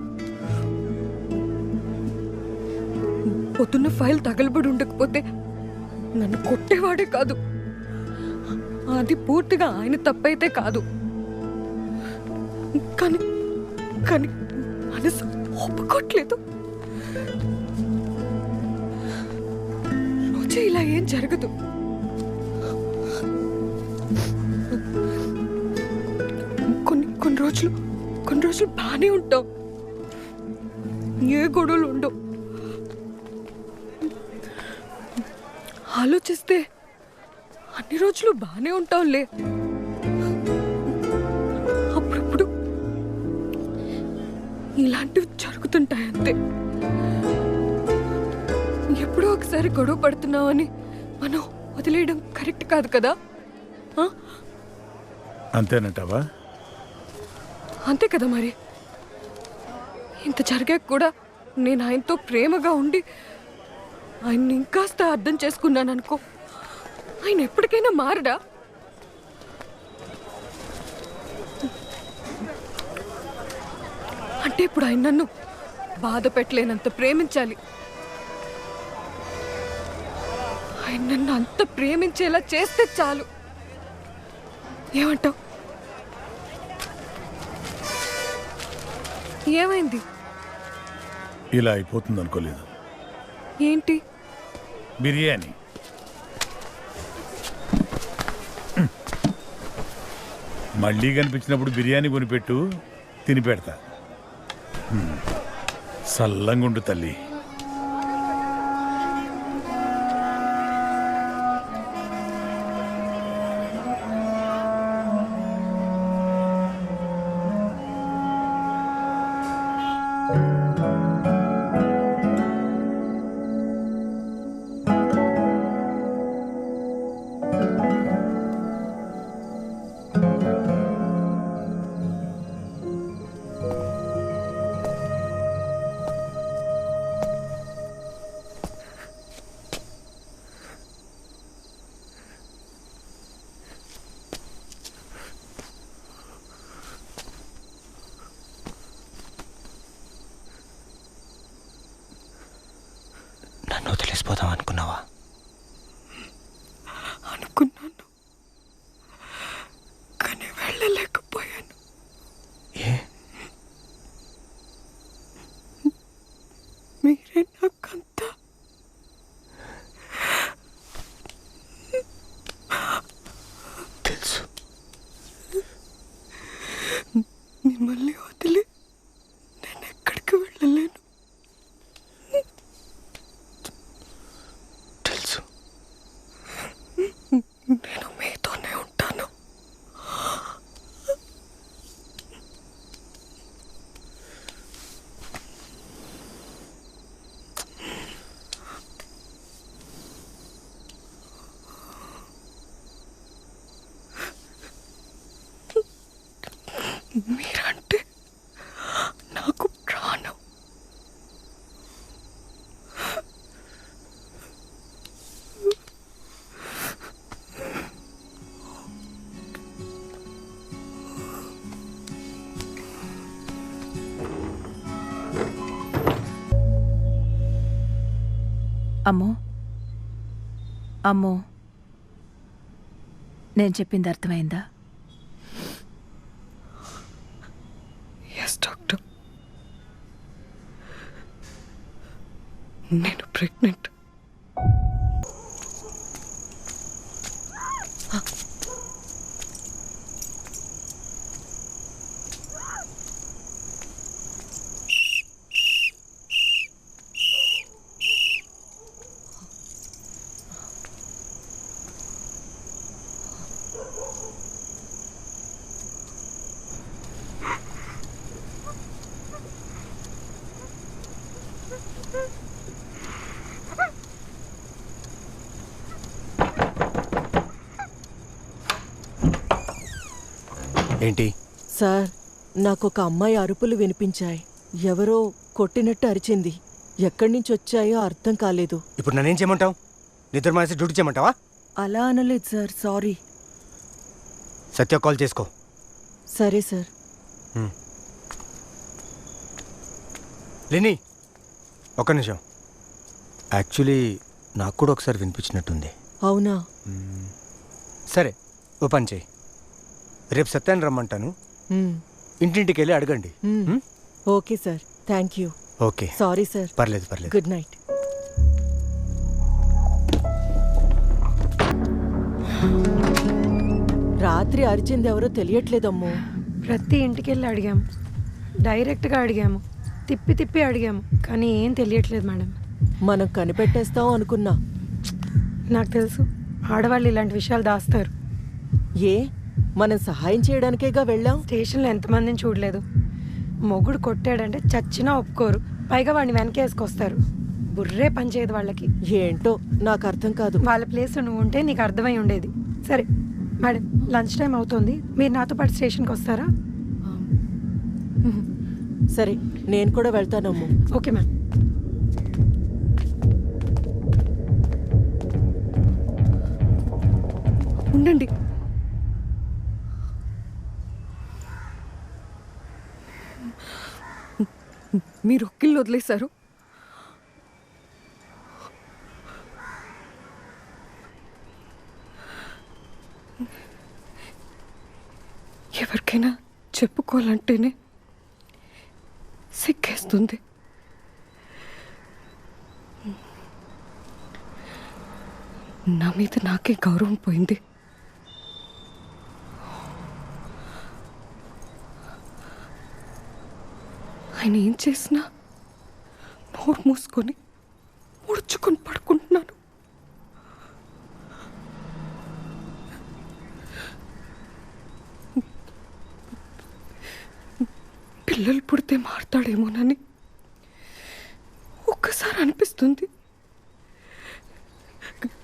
పొద్దున్న ఫైల్ తగలబడి ఉండకపోతే నన్ను కొట్టేవాడే కాదు. అది పూర్తిగా ఆయన తప్పైతే కాదు, కానీ కానీ మనసు ఒప్పుకోవట్లేదు. రోజు ఇలా ఏం జరగదు. కొన్ని రోజులు బాగానే ఉంటాం, ఏ గొడవలు ఉండవు. ఆలోచిస్తే అన్ని రోజులు బాగానే ఉంటాంలే. అప్పుడప్పుడు ఇలాంటివి జరుగుతాయి. జరుగుతుంటాయి అంతే. ఎప్పుడో ఒకసారి గొడవ పడుతున్నామని మనం వదిలేయడం కరెక్ట్ కాదు కదా? అంతేనంటావా? అంతే కదా మరి. ఇంత జరిగాక కూడా నేను ఆయనతో ప్రేమగా ఉండి ఆయన్ని ఇంకాస్త అర్థం చేసుకున్నాను అనుకో, ఆయన ఎప్పటికైనా మారడా? అంటే ఇప్పుడు ఆయన నన్ను బాధ పెట్టలేనంత ప్రేమించాలి. ఆయన నన్ను అంత ప్రేమించేలా చేస్తే చాలు. ఏమంటావు? ఏమైంది? ఇలా అయిపోతుంది అనుకోలేదు. ఏంటి? బిర్యానీ. మళ్ళీ కనిపించినప్పుడు బిర్యానీ కొనిపెట్టు, తిని పెడతా. సల్లంగుండు తల్లి. నన్ను వదిలేసిపోదాం అనుకున్నావా? అనుకున్నాను, కానీ వెళ్ళలేకపోయాను. ఏ? మీరే నాకంతా. తెలుసు. మిమ్మల్ని వదిలి నేను ఎక్కడికి వెళ్ళలేను. తెలుసు. నేను మీతోనే ఉంటాను. మీరంటే నాకు ప్రాణం. అమ్మో అమ్మో, నేను చెప్పింది అర్థమైందా? ఎస్ డాక్టర్, నేను ప్రెగ్నెంట్. ఏంటి? సార్, నాకు ఒక అమ్మాయి అరుపులు వినిపించాయి. ఎవరో కొట్టినట్టు అరిచింది. ఎక్కడి నుంచి వచ్చాయో అర్థం కాలేదు. ఇప్పుడు నన్నేం చేయమంటావు? నిద్ర మానేసి డ్యూటీ చేయమంటావా? అలా అనలేదు సార్, సారీ. సత్య కాల్ చేసుకో. సరే సార్. లేని ఒక్క నిమిషం. యాక్చువల్లీ నాకు కూడా ఒకసారి వినిపించినట్టుంది. అవునా? సరే, ఓ పని చేయి. రేపు సత్యాన్ని రమ్మంటాను. ఇంటింటికి వెళ్ళి అడగండి. Okay sir, thank you. Okay, sorry sir. పర్లేదు పర్లేదు. Good night. రాత్రి అరిచింది ఎవరో తెలియట్లేదమ్మో. ప్రతి ఇంటికి వెళ్ళి అడిగాము, డైరెక్ట్గా అడిగాము, తిప్పి తిప్పి అడిగాము, కానీ ఏం తెలియట్లేదు మేడం. మనం కనిపెట్టేస్తాం అనుకున్నా. నాకు తెలుసు, ఆడవాళ్ళు ఇలాంటి విషయాలు దాస్తారు. ఏ, మనం సహాయం చేయడానికేగా వెళ్ళాం. స్టేషన్లో ఎంతమందిని చూడలేదు. మొగుడు కొట్టాడంటే చచ్చినా ఒప్పుకోరు, పైగా వాడిని వెనకేసుకొస్తారు. బుర్రే పని చేయదు వాళ్ళకి. ఏంటో నాకు అర్థం కాదు. వాళ్ళ ప్లేస్ నువ్వు ఉంటే నీకు అర్థమై ఉండేది. సరే మేడం, లంచ్ టైం అవుతుంది, మీరు నాతో పాటు స్టేషన్కి వస్తారా? సరే, నేను కూడా వెళ్తానమ్ము. Okay ma'am. ఉండండి. మీరు ఒక్కిళ్ళు వదిలేశారు. ఎవరికైనా చెప్పుకోవాలంటేనే సిగ్గేస్తుంది. నా మీద నాకే గౌరవం పోయింది. ఆయన ఏం చేసినా నోరు మూసుకొని ముడుచుకొని పడుకుంటున్నాను. పిల్లలు పుడితే మారుతాడేమోనని ఒక్కసారి అనిపిస్తుంది.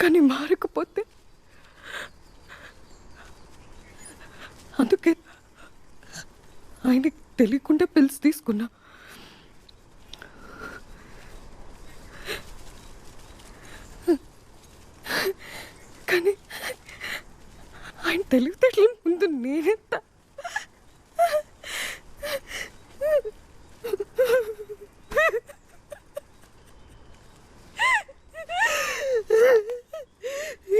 కానీ మారకపోతే అందుకే ఆయనకి తెలియకుండా పిలిచి తీసుకున్నా. కానీ ఆయన తెలివితేటల ముందు నేనెంత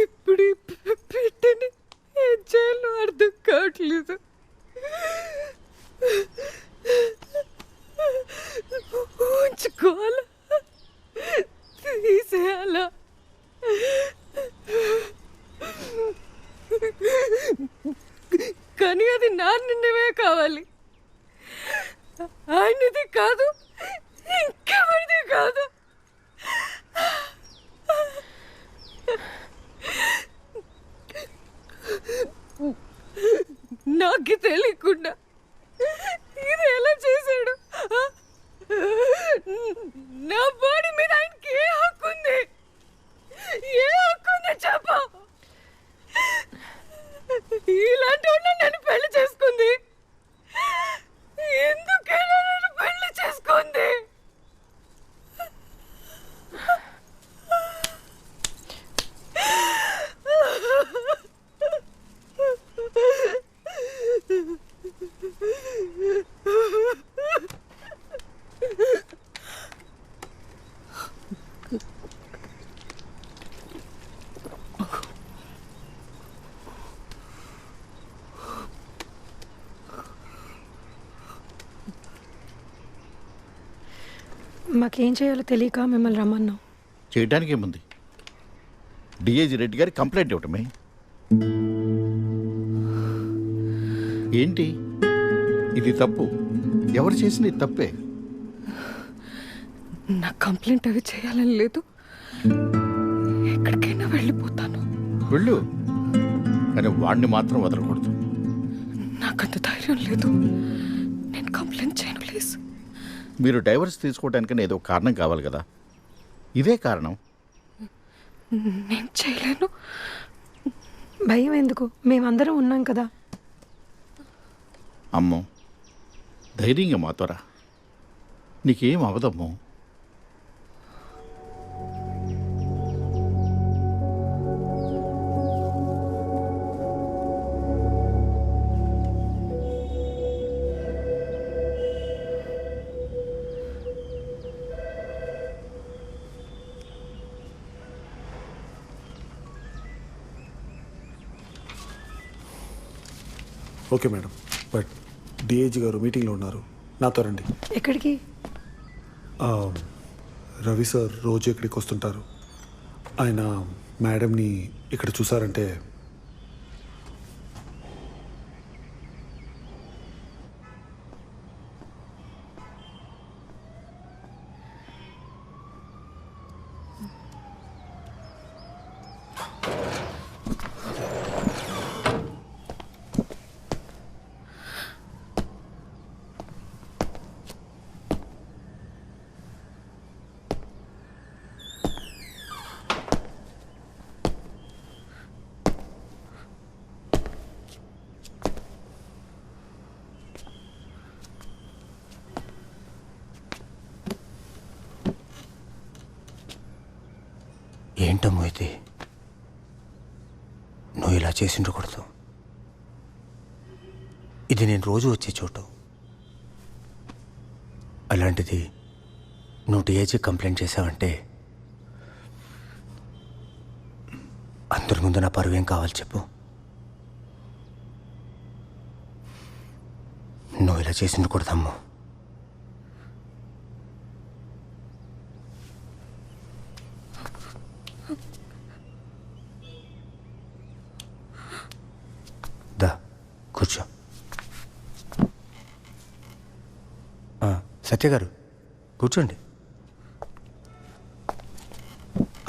ఇప్పుడు పెట్టని ఏం చేయాలో అర్థం కావట్లేదు. ఉంచుకోవాలా తీసేయాలా? కానీ అది నా నిర్ణయమే కావాలి, ఆయనది కాదు, ఇంకెవరిది కాదు. నాకు తెలియకుండా ఇది ఎలా చేశాడు? నా బాడీ మీద ఆయనకి ఏ హక్కు ఉంది? ఏ హక్కు ఉంది చెప్పు? ఇలాంటి వాడిని నన్ను పెళ్లి చేసుకుంది. ఎందుకైనా నన్ను పెళ్లి చేసుకుంది? మాకేం చేయాలో తెలియక మిమ్మల్ని రమ్మన్నాం. చేయడానికి ఏముంది, డిఐజీ రెడ్డి గారి కంప్లైంట్ ఇవ్వటమే. ఏంటి ఇది తప్పు? ఎవరు చేసిన ఇది తప్పే. నా కంప్లైంట్ అవి చేయాలని లేదు, ఎక్కడికైనా వెళ్ళిపోతాను. వెళ్ళు, కానీ వాడిని మాత్రం వదలకూడదు. నాకంత ధైర్యం లేదు, నేను కంప్లైంట్ చేయను ప్లీజ్. మీరు డైవర్స్ తీసుకోవడానికని ఏదో కారణం కావాలి కదా, ఇదే కారణం. నేను చేయలేను. భయం ఎందుకు, మేమందరం ఉన్నాం కదా. అమ్మో, ధైర్యంగా మాతోరా, నీకేం అవదమ్మో. ఓకే మేడం, బట్ డిఐజీ గారు మీటింగ్లో ఉన్నారు, నాతో రండి. ఎక్కడికి? రవి సార్ రోజు ఇక్కడికి వస్తుంటారు. ఆయన మేడంని ఇక్కడ చూసారంటే ఏంటమ్మో ఇది? నువ్వు ఇలా చేసి ఉండకూడదు. ఇది నేను రోజు వచ్చే చోటు. అలాంటిది నువ్వు డిఐజీ కంప్లైంట్ చేసావంటే అందరి ముందు నా పరువు ఏం కావాలి చెప్పు? నువ్వు ఇలా చేసి ఉండకూడదమ్మో. దా కూర్చో. సత్య గారు కూర్చోండి.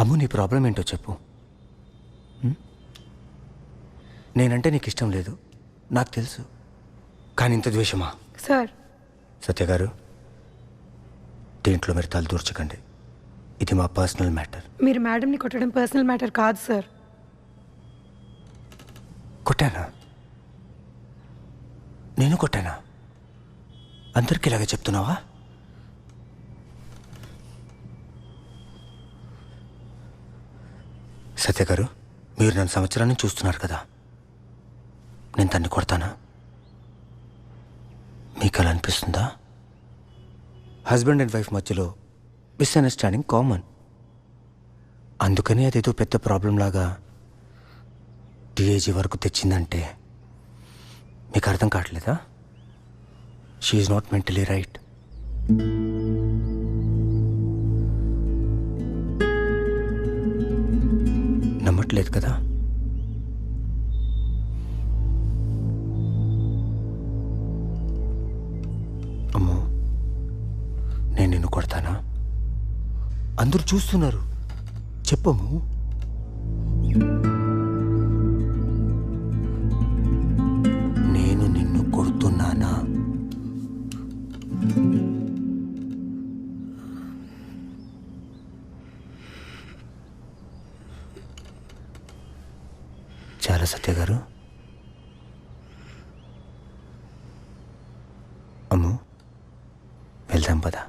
అమ్ము, నీ ప్రాబ్లం ఏంటో చెప్పు. నేనంటే నీకు ఇష్టం లేదు, నాకు తెలుసు. కానీ ఇంత ద్వేషమా? సార్, సత్య గారు, దీంట్లో మీరు తల దూర్చకండి. ఇది మా పర్సనల్ మ్యాటర్. మీరు మేడంని కొట్టడం పర్సనల్ మ్యాటర్ కాదు సార్. కొట్టానా? నేను కొట్టానా? అందరికీ ఇలాగే చెప్తున్నావా? సత్య గారు, మీరు నన్ను సంవత్సరాన్ని చూస్తున్నారు కదా, నేను తన్ని కొడతానా? మీకు అలా అనిపిస్తుందా? హస్బెండ్ అండ్ వైఫ్ మధ్యలో మిస్అండర్స్టాండింగ్ కామన్. అందుకని అదేదో పెద్ద ప్రాబ్లం లాగా డిఐజీ వరకు తెచ్చిందంటే మీకు అర్థం కావట్లేదా? She is not mentally right. నమ్మట్లేదు కదా? అమ్మో, నేను నిన్ను కొడతానా? అందరూ చూస్తున్నారు, చెప్పము. నేను నిన్ను కొడుతున్నానా? చాలా సత్య గారు. అమ్ము, వెళ్దాం పదా.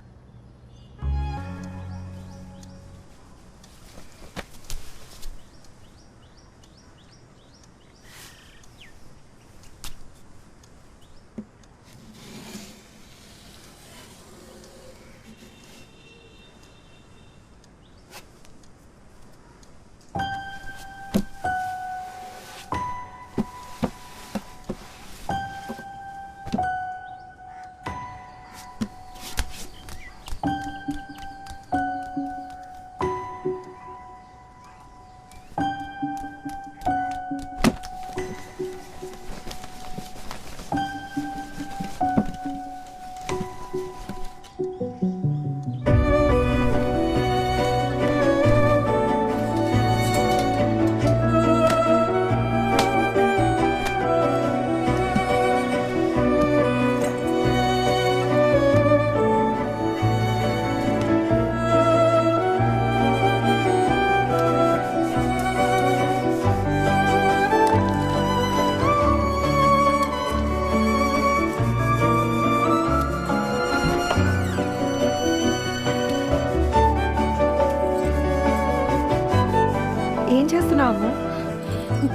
ఏం చేస్తున్నావు?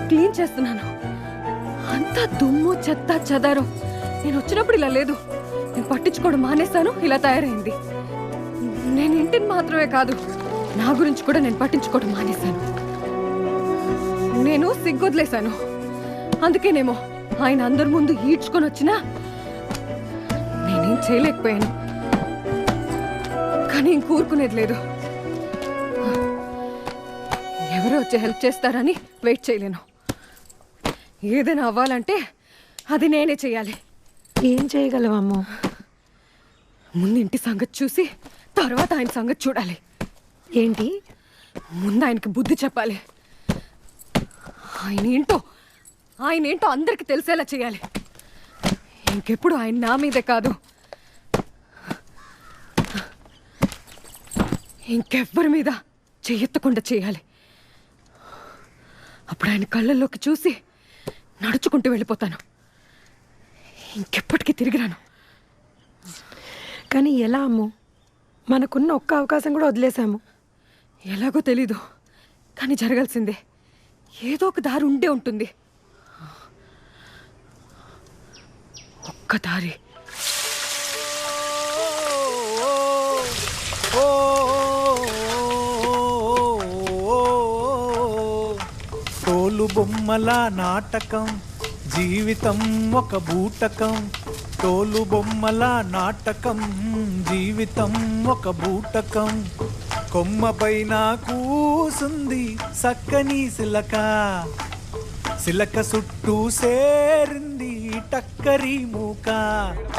క్లీన్ చేస్తున్నాను. అంతా దుమ్ము, చెత్త, చెదారం. నేను వచ్చినప్పుడు ఇలా లేదు. నేను పట్టించుకోవడం మానేస్తాను, ఇలా తయారైంది. నేను ఇంటిని మాత్రమే కాదు, నా గురించి కూడా నేను పట్టించుకోవడం మానేశాను. నేను సిగ్గొదిలేశాను. అందుకేనేమో ఆయన అందరి ముందు ఈడ్చుకొని వచ్చినా నేనేం చేయలేకపోయాను. కానీ ఇంకూరుకునేది లేదు. ఎవరో వచ్చి హెల్ప్ చేస్తారని వెయిట్ చేయలేను. ఏదైనా అవ్వాలంటే అది నేనే చేయాలి. ఏం చేయగలవమ్మో? ముందు ఇంటి సంగతి చూసి తర్వాత ఆయన సంగతి చూడాలి. ఏంటి? ముందు ఆయనకి బుద్ధి చెప్పాలి. ఆయన ఏంటో అందరికి తెలిసేలా చేయాలి. ఇంకెప్పుడు ఆయన నా మీదే కాదు, ఇంకెవ్వరి మీద చెయ్యెత్తకుండా చేయాలి. అప్పుడు ఆయన కళ్ళల్లోకి చూసి నడుచుకుంటూ వెళ్ళిపోతాను. ఇంకెప్పటికీ తిరిగి రాను. కానీ ఎలా అమ్ము? మనకున్న ఒక్క అవకాశం కూడా వదిలేశాము. ఎలాగో తెలీదు, కానీ జరగాల్సిందే. ఏదో ఒక దారి ఉండే ఉంటుంది. ఒక్క దారి. తోలు బొమ్మల నాటకం, జీవితం ఒక బూటకం. తోలు బొమ్మల నాటకం, జీవితం ఒక బూటకం. కొమ్మ పైన కూసుంది సక్కని సిలక, సిలక చుట్టూ సేరింది టక్కరి మూక.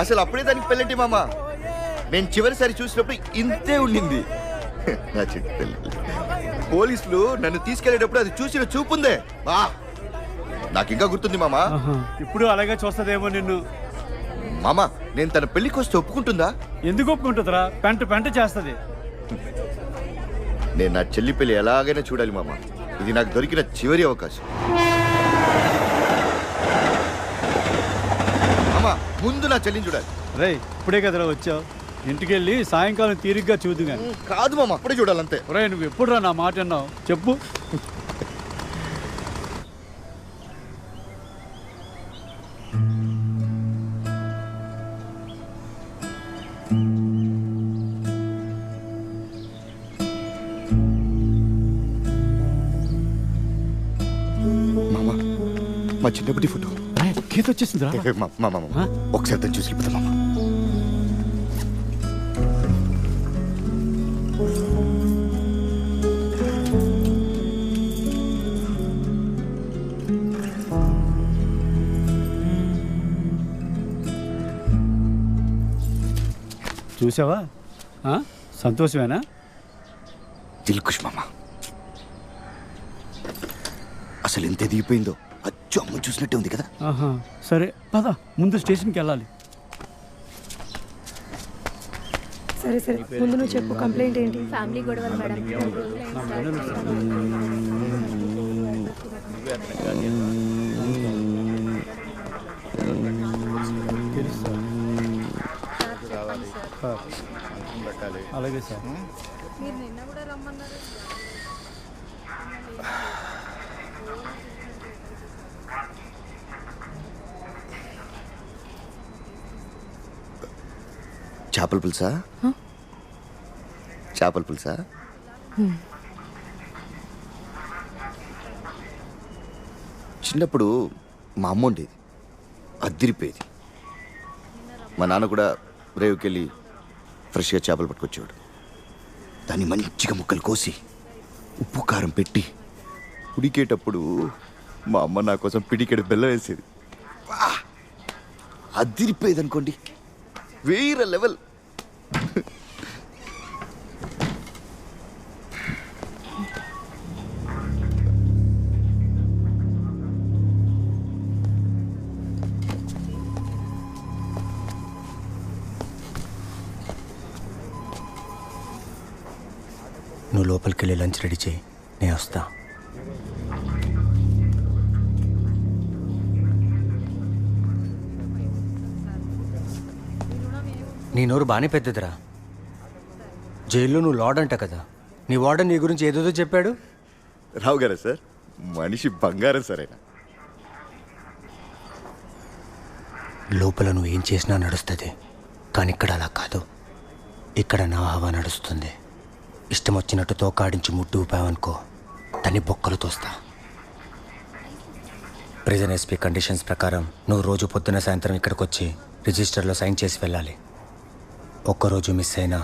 అసలు అప్పుడే దానికి పెళ్ళంటి మామ. నేను చివరిసారి చూసినప్పుడు ఇంతే ఉండింది నా చిట్టి పెళ్ళి. పోలీసులు నన్ను తీసుకెళ్లేటప్పుడు అది చూసిన చూపుందే బా, నాకు ఇంకా గుర్తుంది మామ. ఇప్పుడు అలాగే చూస్తుందేమో నిన్ను. మామ, నేను తన పెళ్లికి వస్తే ఒప్పుకుంటుందా? ఎందుకు ఒప్పుకుంటుందిరా? పెంట చేస్తుంది. నేను నా చెల్లి పెళ్లి ఎలాగైనా చూడాలి మామ. ఇది నాకు దొరికిన చివరి అవకాశం. మామ, ముందు నా చెల్లిని చూడాలి. రే, ఇప్పుడే కదరా వచ్చావు. ఇంటికి వెళ్ళి సాయంకాలం తీరిగ్గా చూద్దు కానీ. కాదు మామ, అప్పుడే చూడాలంతే. రే, నువ్వు ఎప్పుడురా నా మాట అన్నావు చెప్పు. మా చిన్నప్పటి ఫోటో గీత వచ్చేసిందిరా. ఒకసారి తను చూసి వెళ్ళిపోతా మామ. చూసావా? సంతోషమేనా? దిల్కుష్ మామ, అసలు ఎంత దిగిపోయిందో. అచ్చు అమ్మ చూసినట్టే ఉంది కదా. సరే పద, ముందు స్టేషన్కి వెళ్ళాలి. సరే సరే, ముందు నువ్వు చెప్పు. కంప్లైంట్ ఏంటి? ఫ్యామిలీ గొడవలు మేడం. అలాగే సార్. మీరు నిన్న కూడా రమ్మన్నారు. చేపల పులుసా? చేపల పులుసా? చిన్నప్పుడు మా అమ్మ ఉండేది, అద్దిరిపోయేది. మా నాన్న కూడా రేవుకి వెళ్ళి ఫ్రెష్గా చేపలు పట్టుకొచ్చేవాడు. దాన్ని మంచిగా ముక్కలు కోసి ఉప్పు కారం పెట్టి ఉడికేటప్పుడు మా అమ్మ నా కోసం పిడికెడు బెల్లం వేసేది. అద్దిరిపోయేది అనుకోండి, వేరే లెవెల్. నువ్వు లోపలికి వెళ్ళి లంచ్ రెడీ చేయి, నేను వస్తా. నీ నోరు బాగానే పెద్దదిరా. జైల్లో నువ్వు లార్డ్ అంట కదా, నీ వార్డెన్ నీ గురించి ఏదేదో చెప్పాడు. రావు గారా సార్, మనిషి బంగారం సరేనా. లోపల నువ్వు ఏం చేసినా నడుస్తుంది, కానీ ఇక్కడ అలా కాదు. ఇక్కడ నా హవా నడుస్తుంది. ఇష్టం వచ్చినట్టు తోకాడించి ముట్టు ఊపావనుకో, దాన్ని బొక్కలు తోస్తా. ప్రిజన్ ఎస్పీ కండిషన్స్ ప్రకారం నువ్వు రోజు పొద్దున సాయంత్రం ఇక్కడికి వచ్చి రిజిస్టర్లో సైన్ చేసి వెళ్ళాలి. ఒక్కరోజు మిస్ అయినా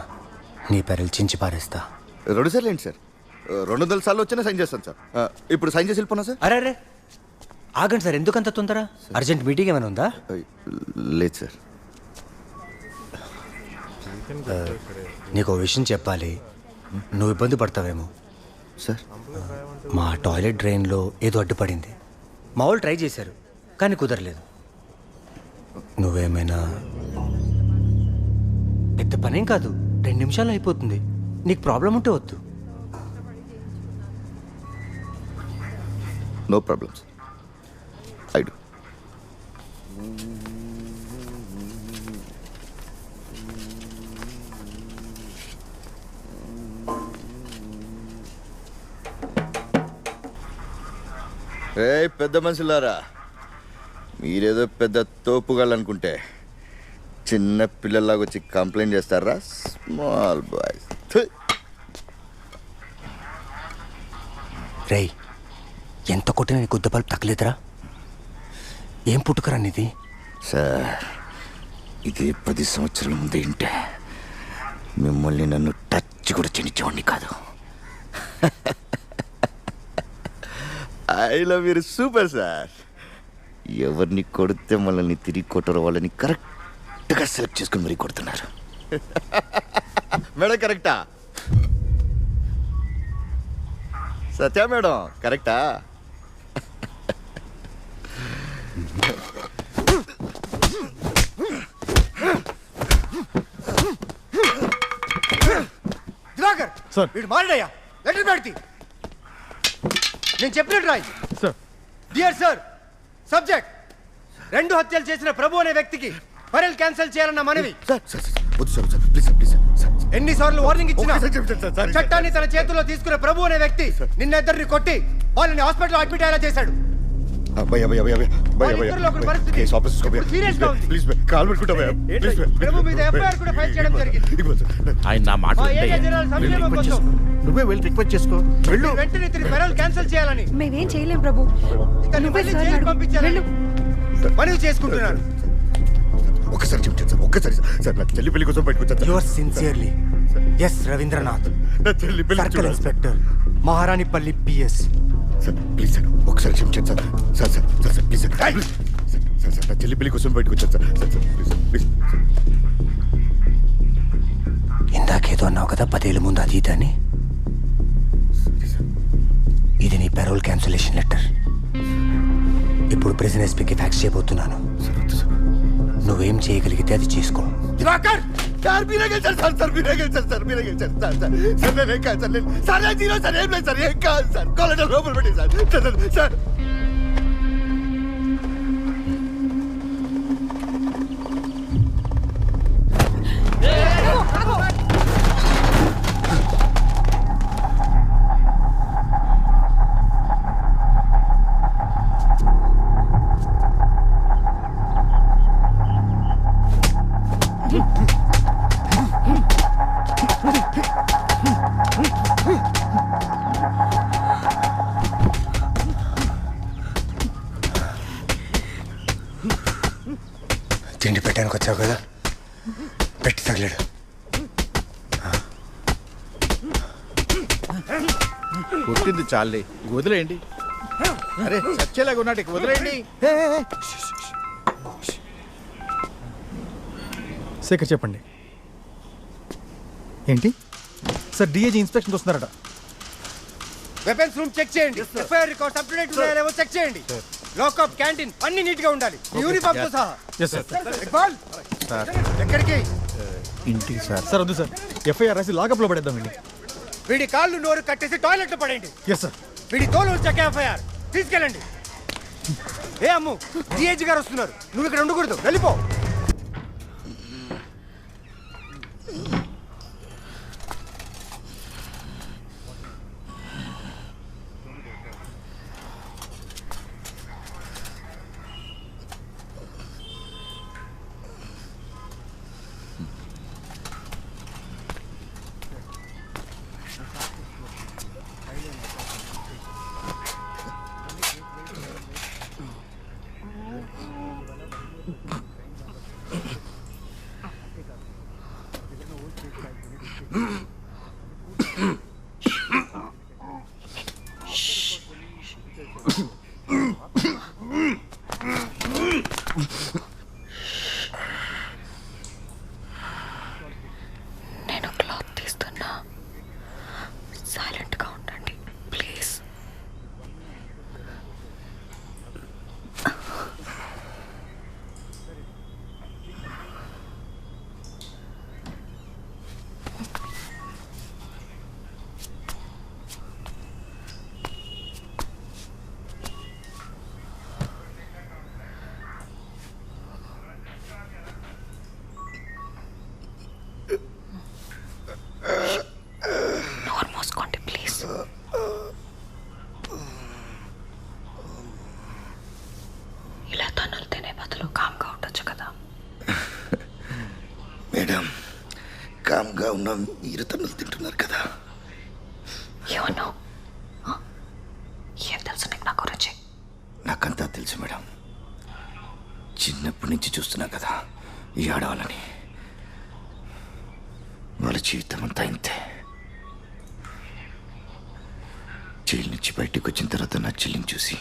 నీ పేరులు చించి పారేస్తా. 2 సార్లు ఏంటి సార్? 200 సార్లు వచ్చినా సైన్ చేస్తాను సార్. ఇప్పుడు సైన్ చేసి వెళ్ళిపోనా సార్? అరే ఆగండి సార్, ఎందుకంత తొందర? అర్జెంట్ మీటింగ్ ఏమైనా ఉందా? లేదు సార్. నీకు విషయం చెప్పాలి, నువ్వు ఇబ్బంది పడతావేమో సార్. మా టాయిలెట్ డ్రైన్లో ఏదో అడ్డుపడింది. మా వాళ్ళు ట్రై చేశారు కానీ కుదరలేదు. నువ్వేమైనా, పెద్ద పనేం కాదు, 2 నిమిషాలు అయిపోతుంది. నీకు ప్రాబ్లం ఉంటే వద్దు. No problems, I do. రే పెద్ద మనుషులారా, మీరేదో పెద్ద తోపుగాళ్ళనుకుంటే చిన్న పిల్లల్లాగా వచ్చి కంప్లైంట్ చేస్తారా? Small boys. రేయ్, ఎంత కొట్టినా నీ గుద్దపాలు తగ్గలేదురా? ఏం పుట్టుకరా నీది? సార్, ఇది 10 సంవత్సరాల ముందే ఇంటే మిమ్మల్ని నన్ను టచ్ కూడా చెనిచ్చేవాడిని కాదు. I love you super sir. ఎవరిని కొడితే మనల్ని తిరిగి కొట్టరు వాళ్ళని కరెక్ట్గా సెలెక్ట్ చేసుకుని మరీ కొడుతున్నారు. మేడం కరెక్టా? సత్యా మేడం కరెక్టా? దివాకర్ సార్, వీడు మారడయ్యా. లెటర్ పెడితే నేను చెప్పినట్టు రాయి. సార్. డియర్ సార్, సబ్జెక్ట్ 2 హత్యలు చేసిన ప్రభు అనే వ్యక్తికి పరెల్ క్యాన్సిల్ చేయాలన్న మనవి. ఎన్నిసార్లు వార్నింగ్ ఇచ్చినా చట్టాన్ని తన చేతుల్లో తీసుకున్న ప్రభు అనే వ్యక్తి నిన్నెద్దరిని కొట్టి వాళ్ళని హాస్పిటల్ అడ్మిట్ అయ్యేలా చేశాడు. ప్రభు మీద ఎఫ్ఐఆర్ కూడా ఫైల్ చేయడం జరిగింది. ఆయన నా మాట మా ఏరియా జనాల సంక్షేమం కోసం నువ్వే వెళ్ళి రిక్వెస్ట్ చేసుకో. వెళ్ళు. వెంటనే తిరిగి పెరల్ క్యాన్సిల్ చేయాలని. మేమేం చేయలేం ప్రభు. నువ్వే జైలుకి పంపించాలని మనవి చేసుకుంటున్నాను. ఒక్కసారి చెప్తాను సార్, ఒక్కసారి సార్. నా చెల్లి పెళ్లి కోసం బయటకు వచ్చాను. యువర్ సిన్సియర్లీ ఎస్ రవీంద్రనాథ్, నా చెల్లి పెళ్లి circle inspector, Maharanipalli PS. Sir please sir, ఒక్కసారి క్షమించండి sir. Sir sir sir sir please sir. Sir sir నా చెల్లి పెళ్లి కోసం బయటకు వచ్చాను sir. Sir sir please please. ఇందాకేదో అన్నావు కదా 10 ఏళ్ళ ముందు అది ఇది అని. ఇది నీ పెరోల్ క్యాన్సిలేషన్ లెటర్. ఇప్పుడు ప్రెసిడెంట్ ఎస్పీకి ఫ్యాక్స్ చేయబోతున్నాను. నువ్వేం చేయగలిగితే అది చేసుకో. దివాకర్ సార్, మీరే గెలిచారు సార్. సార్ మీరే గెలిచారు సార్. మీరే గెలిచారు సార్. సార్ సార్ నేనేం కాదు సార్. సార్ నేను జీరో సార్. ఏం లేదు సార్. ఏం కాదు సార్. కాలేజ్ లోపల పెట్టి సార్. సార్ సార్ తిండి పెట్టడానికి వచ్చావు కదా, పెట్టి తగలేడు. కొట్టింది చాలే, వదిలేయండి. అరే సచ్చేలాగా ఉన్నాడు, ఇక వదిలేయండి. శేఖర్ చెప్పండి. ఏంటి సార్? డిఐజీ ఇన్స్పెక్షన్ వస్తున్నారట. వెపన్స్ రూమ్ చెక్ చేయండి. FIR records up to date ఉన్నాయో చెక్ చేయండి. లాకప్, క్యాంటీన్ అన్ని నీట్ గా ఉండాలి. యూనిఫామ్ తో సహా. Yes sir. ఇక్బాల్ ఎక్కడికి? ఇంటికి సార్. సార్ వద్దు సార్, ఎఫ్ఐఆర్ రాసి లాకప్ లో పడేద్దామండి. వీడి కాళ్ళు నోరు కట్టేసి టాయిలెట్ లో పడేయండి. Yes sir. వీడి తోలు వచ్చాక ఎఫ్ఐఆర్ తీసుకెళ్ళండి. ఏ అమ్ము, డిఐజీ గారు వస్తున్నారు. నువ్వు ఇక్కడ ఉండకూడదు, వెళ్ళిపో. నా మీరు తన్నులు తింటున్నారు కదా. ఏమన్నావు? ఏం తెలుసు నీకు నా గురించి? నాకంతా తెలుసు మేడం. చిన్నప్పటి నుంచి చూస్తున్నా కదా ఈ ఆడవాళ్ళని. వాళ్ళ జీవితం అంతా ఇంతే. జైలు నుంచి బయటకు వచ్చిన తర్వాత నా చెల్లిని చూసి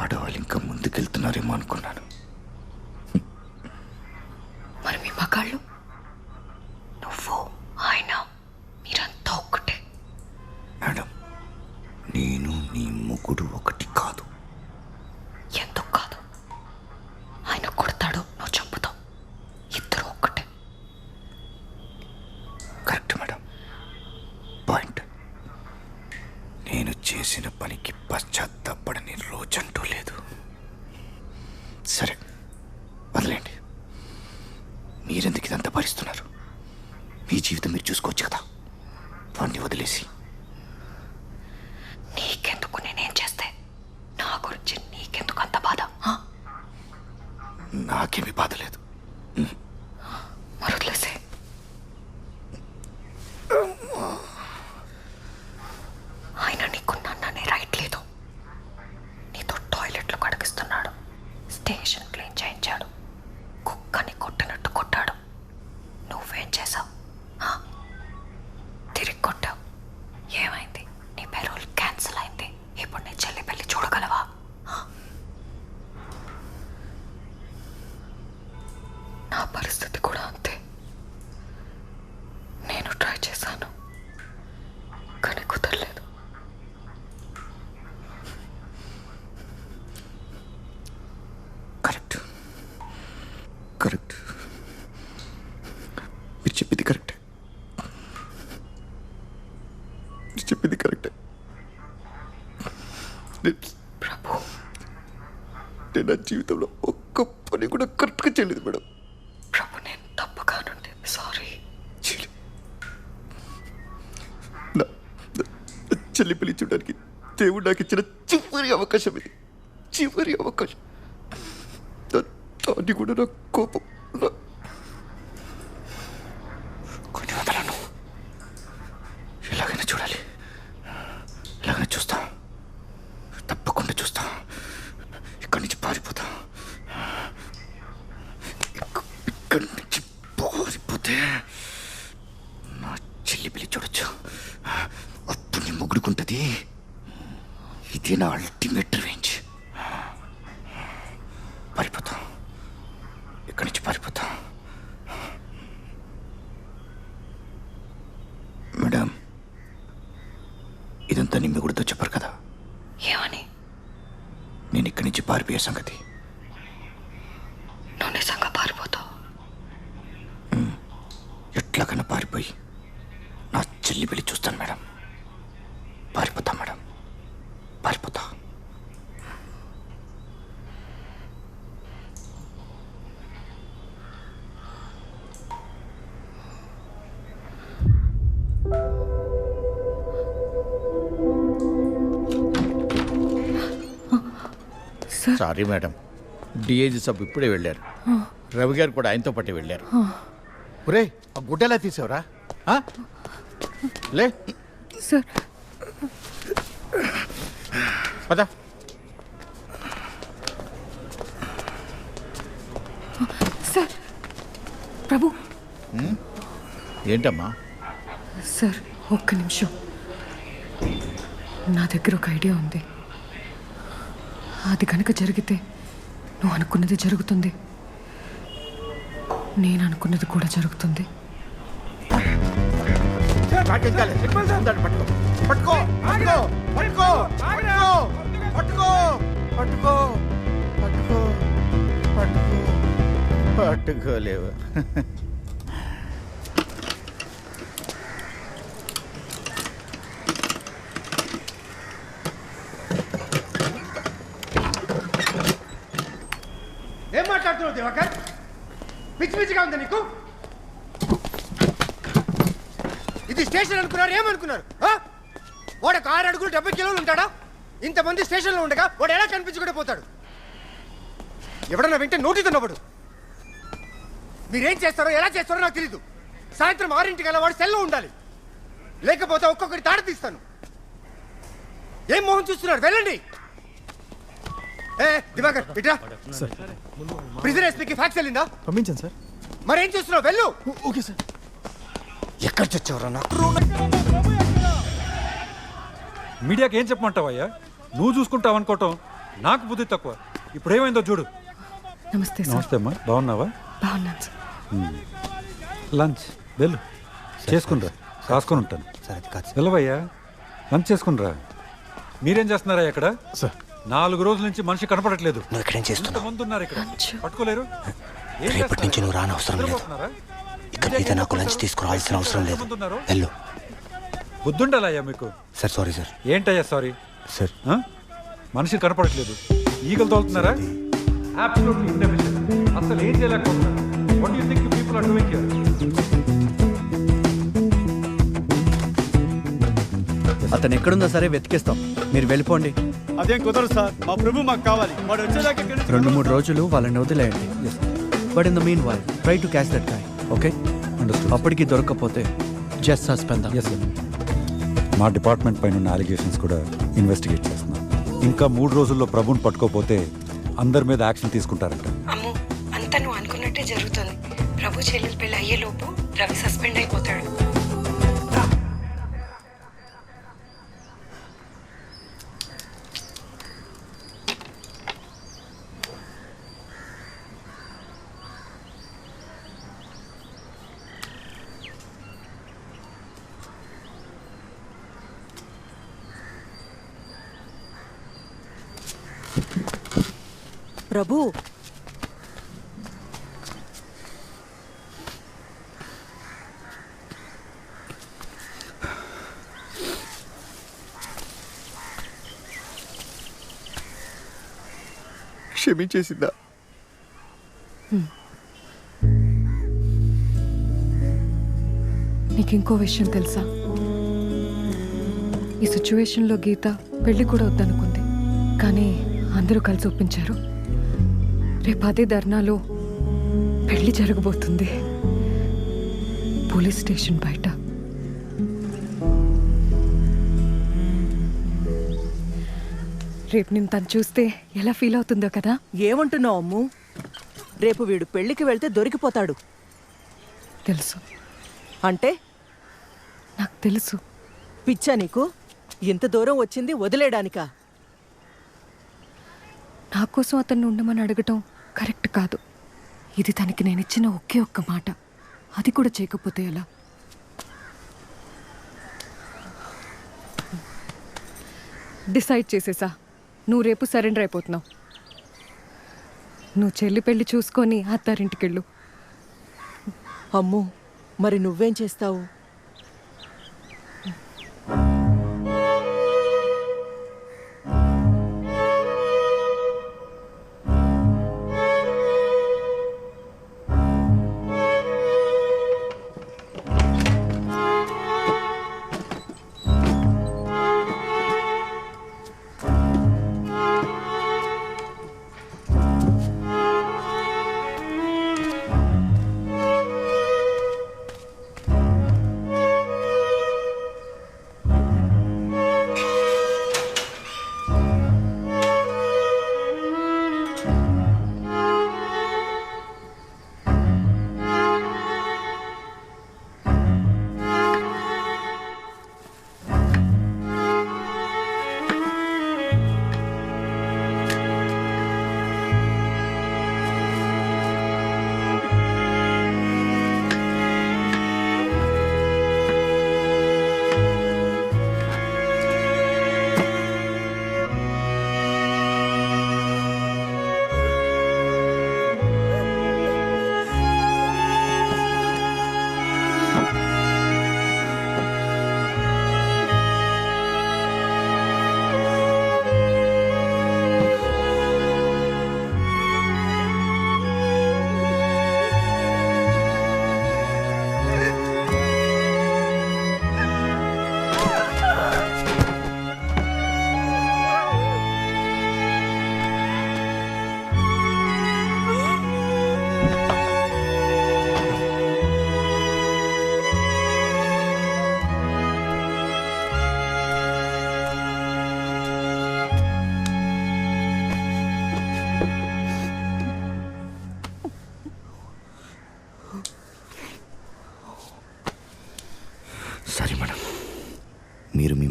ఆడవాళ్ళు ఇంకా ముందుకెళ్తున్నారేమో అనుకున్నాను. మరి మీ మగాళ్ళు, నువ్వు, ఆయన, మీరంతా ఒక్కటే. మేడం, నేను నీ మొగుడు ఒకటి కాదు. ఎందుకు కాదు? ఆయన కొడతాడు, నువ్వు చంపుతావు. ఇద్దరు ఒక్కటే. Correct madam. పాయింట్. నేను చేసిన పనికి పశ్చాత్తాపడని రోజంటూ లేదు. సరే వదిలేండి. మీరెందుకు ఇదంతా భరిస్తున్నారు? మీ జీవితం మీరు చూసుకోవచ్చు కదా. వాడిని వదిలేసి నీకెందుకు? నేనేం చేస్తే నా గురించి నీకెందుకు అంత బాధ? నాకేమీ బాధ లేదు. మరి వదిలేసే. ఆయన నీకు నన్ననే రైట్ లేదు. నీతో టాయిలెట్లు కడిగిస్తున్నాడు, స్టేషన్ క్లీన్ చేయించాడు, కుక్కని కొట్టినట్టు కొట్టాడు. నువ్వేం చేసావు? తిరిగి కొట్టావు. ఏమైంది? నీ పెరోల్ క్యాన్సిల్ అయింది. ఇప్పుడు నీ చెల్లి పెళ్లి చూడగలవా? నా పరిస్థితి కూడా అంతే. నేను ట్రై చేశాను, కానీ కుదరలేదు. Correct correct. మీరు చెప్పింది కరెక్టే. మీరు చెప్పింది కరెక్టే. ప్రభు, నేను నా జీవితంలో ఒక్క పని కూడా కరెక్ట్గా చేయలేదు మేడం. ప్రభు, నేను తప్పుగానుండి సారీ. చెల్లి పెళ్లి చూడడానికి దేవుడు నాకు ఇచ్చిన చివరి అవకాశం ఇది. చివరి అవకాశం. దాన్ని కూడా నా కోపం. కొన్ని వదలను. ఎలాగైనా చూడాలి. ఎలాగైనా చూస్తా. తప్పకుండా చూస్తా. ఇక్కడి నుంచి పారిపోతా. ఇక్కడి నుంచి పారిపోతే నా చెల్లి పెళ్లి చూడొచ్చు. అప్పుడు నీ మొగుడుకుంటుంది. ఇదే నా అల్టిమేట్ రివెంజ్. పారిపోతా. ఇక్కడి నుంచి పారిపోతా. మేడం, ఇదంతా నీ మొగుడితో చెప్పారు కదా. ఏమని? నేను ఇక్కడి నుంచి పారిపోయే సంగతి. నువ్వు నిజంగా పారిపోతావు? ఎట్లాగైనా పారిపోయి నా చెల్లి పెళ్లి చూస్తాను మేడం. పారిపోతా మేడం, పారిపోతా. సారీ మేడం, డిఐజీ సబ్ ఇప్పుడే వెళ్ళారు. రవి గారు కూడా ఆయనతో పాటు వెళ్ళారు. ఒరే, ఆ గుడ్డ ఎలా తీసావురా? లే సార్, పద. సార్, ప్రభు. ఏంటమ్మా? సార్, ఒక్క నిమిషం. నా దగ్గర ఒక ఐడియా ఉంది. అది కనుక జరిగితే నువ్వు అనుకున్నది జరుగుతుంది, నేను అనుకున్నది కూడా జరుగుతుంది. పట్టుకో పట్టుకో పట్టుకో పట్టుకో పట్టుకో పట్టుకో పట్టుకో పట్టుకోలేవు. ఏం మాట్లాడుతున్నావు దివాకర్? పిచ్చి పిచ్చిగా ఉంది నీకు. ఇది స్టేషన్ అనుకున్నారు, ఏమనుకున్నారు? వాడు 6 అడుగులు 70 కిలోలు ఉంటాడా? ఇంతమంది స్టేషన్లో ఉండగా వాడు ఎలా కనిపించకుండా పోతాడు? ఎవడన్నా వింటే నోటి తిన్నవాడు. మీరేం చేస్తారో ఎలా చేస్తారో నాకు తెలీదు. సాయంత్రం 6 కల్లా వాడు సెల్లో ఉండాలి, లేకపోతే ఒక్కొక్కటి తాడ తీస్తాను. ఏం మోహన్ చూస్తున్నారు? వెళ్ళండి. దివాకర్ ఇట్రా. ప్రిజన్ ఎస్పీకి ఫ్యాక్స్ వెళ్ళిందా? పంపించాను సార్. మరేం చూస్తున్నావు? వెళ్ళు. Okay sir. ఎక్కడ చచ్చావురా నాకు? మీడియాకి ఏం చెప్పమంటావయ్యా? నువ్వు చూసుకుంటావు అనుకోవటం నాకు బుద్ధి తక్కువ. ఇప్పుడు ఏమైందో చూడు. నమస్తే సార్. నమస్తే అమ్మా, బాగున్నావా? బాగున్నాను సార్. లంచ్ వెళ్ళు, చేసుకునిరా, రాసుకొని ఉంటాను. వెళ్ళవయ్యా, లంచ్ చేసుకునిరా. మీరేం చేస్తున్నారా ఇక్కడ? 4 రోజుల నుంచి మనిషి కనపడట్లేదు. నువ్వు ఇక్కడేం చేస్తున్నావు? మంది ఉన్నారు ఇక్కడ, పట్టుకోలేరు. రేపటి నుంచి నువ్వు రాని అవసరం లేదు. ఇక్కడ మీద నాకు లంచ్ తీసుకురావాల్సిన అవసరం లేదు. వెళ్ళు. బుద్ధుండాలయ్యా మీకు. Sir sorry sir. ఏంటయ్యా సారీ? సార్ మనిషి కనపడట్లేదు, ఈగలు తోలుతున్నారా? Absolutely inefficient. అసలు ఏం చేయలేకపోతున్నారు. What you think people are doing here? అతను ఎక్కడుందో సరే వెతికిస్తాం, మీరు వెళ్ళిపోండి. అదేం కుదరదు సార్, మా ప్రభు మాకు కావాలి. వాడు వచ్చేదాకా 2-3 రోజులు వాళ్ళని వదిలేయండి. But in the mean while try to catch that guy. Okay, అప్పటికి దొరకకపోతే జస్ట్ సస్పెండ్. మా డిపార్ట్మెంట్ పైన ఉన్న అలిగేషన్స్ కూడా ఇన్వెస్టిగేట్ చేస్తున్నాం. ఇంకా 3 రోజుల్లో ప్రభుని పట్టుకోపోతే అందరి మీద యాక్షన్ తీసుకుంటారంట. అమ్మో, అంతా నువ్వు అనుకున్నట్టే జరుగుతుంది. ప్రభు చెల్లెలు పెళ్ళి అయ్యేలోపు రవి సస్పెండ్ అయిపోతాడు. ప్రభు, క్షమించేసిందా? నీకు ఇంకో విషయం తెలుసా? ఈ సిచ్యువేషన్లో గీత పెళ్లి కూడా వద్దనుకుంది, కానీ అందరూ కలిసి ఒప్పించారు. రేపు అదే ధర్నాలో పెళ్లి జరగబోతుంది, పోలీస్ స్టేషన్ బయట. రేపు నేను తను చూస్తే ఎలా ఫీల్ అవుతుందో కదా. ఏమంటున్నావు అమ్ము? రేపు వీడు పెళ్లికి వెళ్తే దొరికిపోతాడు. తెలుసు. అంటే? నాకు తెలుసు. పిచ్చా నీకు? ఇంత దూరం వచ్చింది వదిలేయడానికా? నా కోసం అతన్ని ఉండమని అడగటం కరెక్ట్ కాదు. ఇది తనకి నేను ఇచ్చిన ఒకే ఒక్క మాట, అది కూడా చేయకపోతే ఎలా? డిసైడ్ చేసేసా, నువ్వు రేపు సరెండర్ అయిపోతున్నావు. నువ్వు చెల్లి పెళ్లి చూసుకొని అత్తారింటికెళ్ళు. అమ్ము, మరి నువ్వేం చేస్తావు?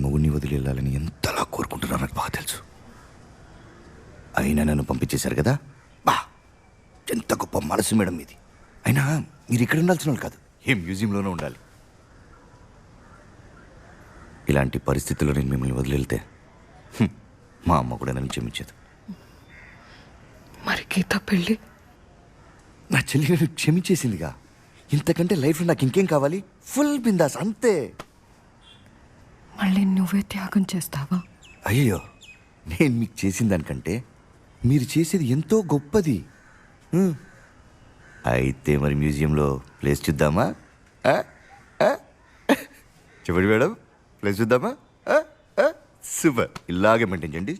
మొగుడిని వదిలి వెళ్ళాలని ఎంతలా కోరుకుంటున్నారో నాకు బాగా తెలుసు. అయినా నన్ను పంపించేశారు కదా. బా, ఎంత గొప్ప మనసు మేడం మీది. అయినా మీరు ఇక్కడ ఉండాల్సిన వాళ్ళు కాదు, ఏ మ్యూజియంలోనే ఉండాలి. ఇలాంటి పరిస్థితుల్లో నేను మిమ్మల్ని వదిలి వెళ్తే మా అమ్మ కూడా నన్ను క్షమించదు. మరి గీత పెళ్ళి? నా చెల్లి నన్ను క్షమించేసిందిగా. ఇంతకంటే లైఫ్లో నాకు ఇంకేం కావాలి? ఫుల్ బిందాస్, అంతే. మళ్ళీ నువ్వే త్యాగం చేస్తావా? అయ్యో, నేను మీకు చేసిన దానికంటే మీరు చేసేది ఎంతో గొప్పది. అయితే మరి మ్యూజియంలో ప్లేస్ చూద్దామా? చెప్పండి మేడం, ప్లేస్ చూద్దామా? సూపర్, ఇలాగే మెయింటైన్ చేయండి,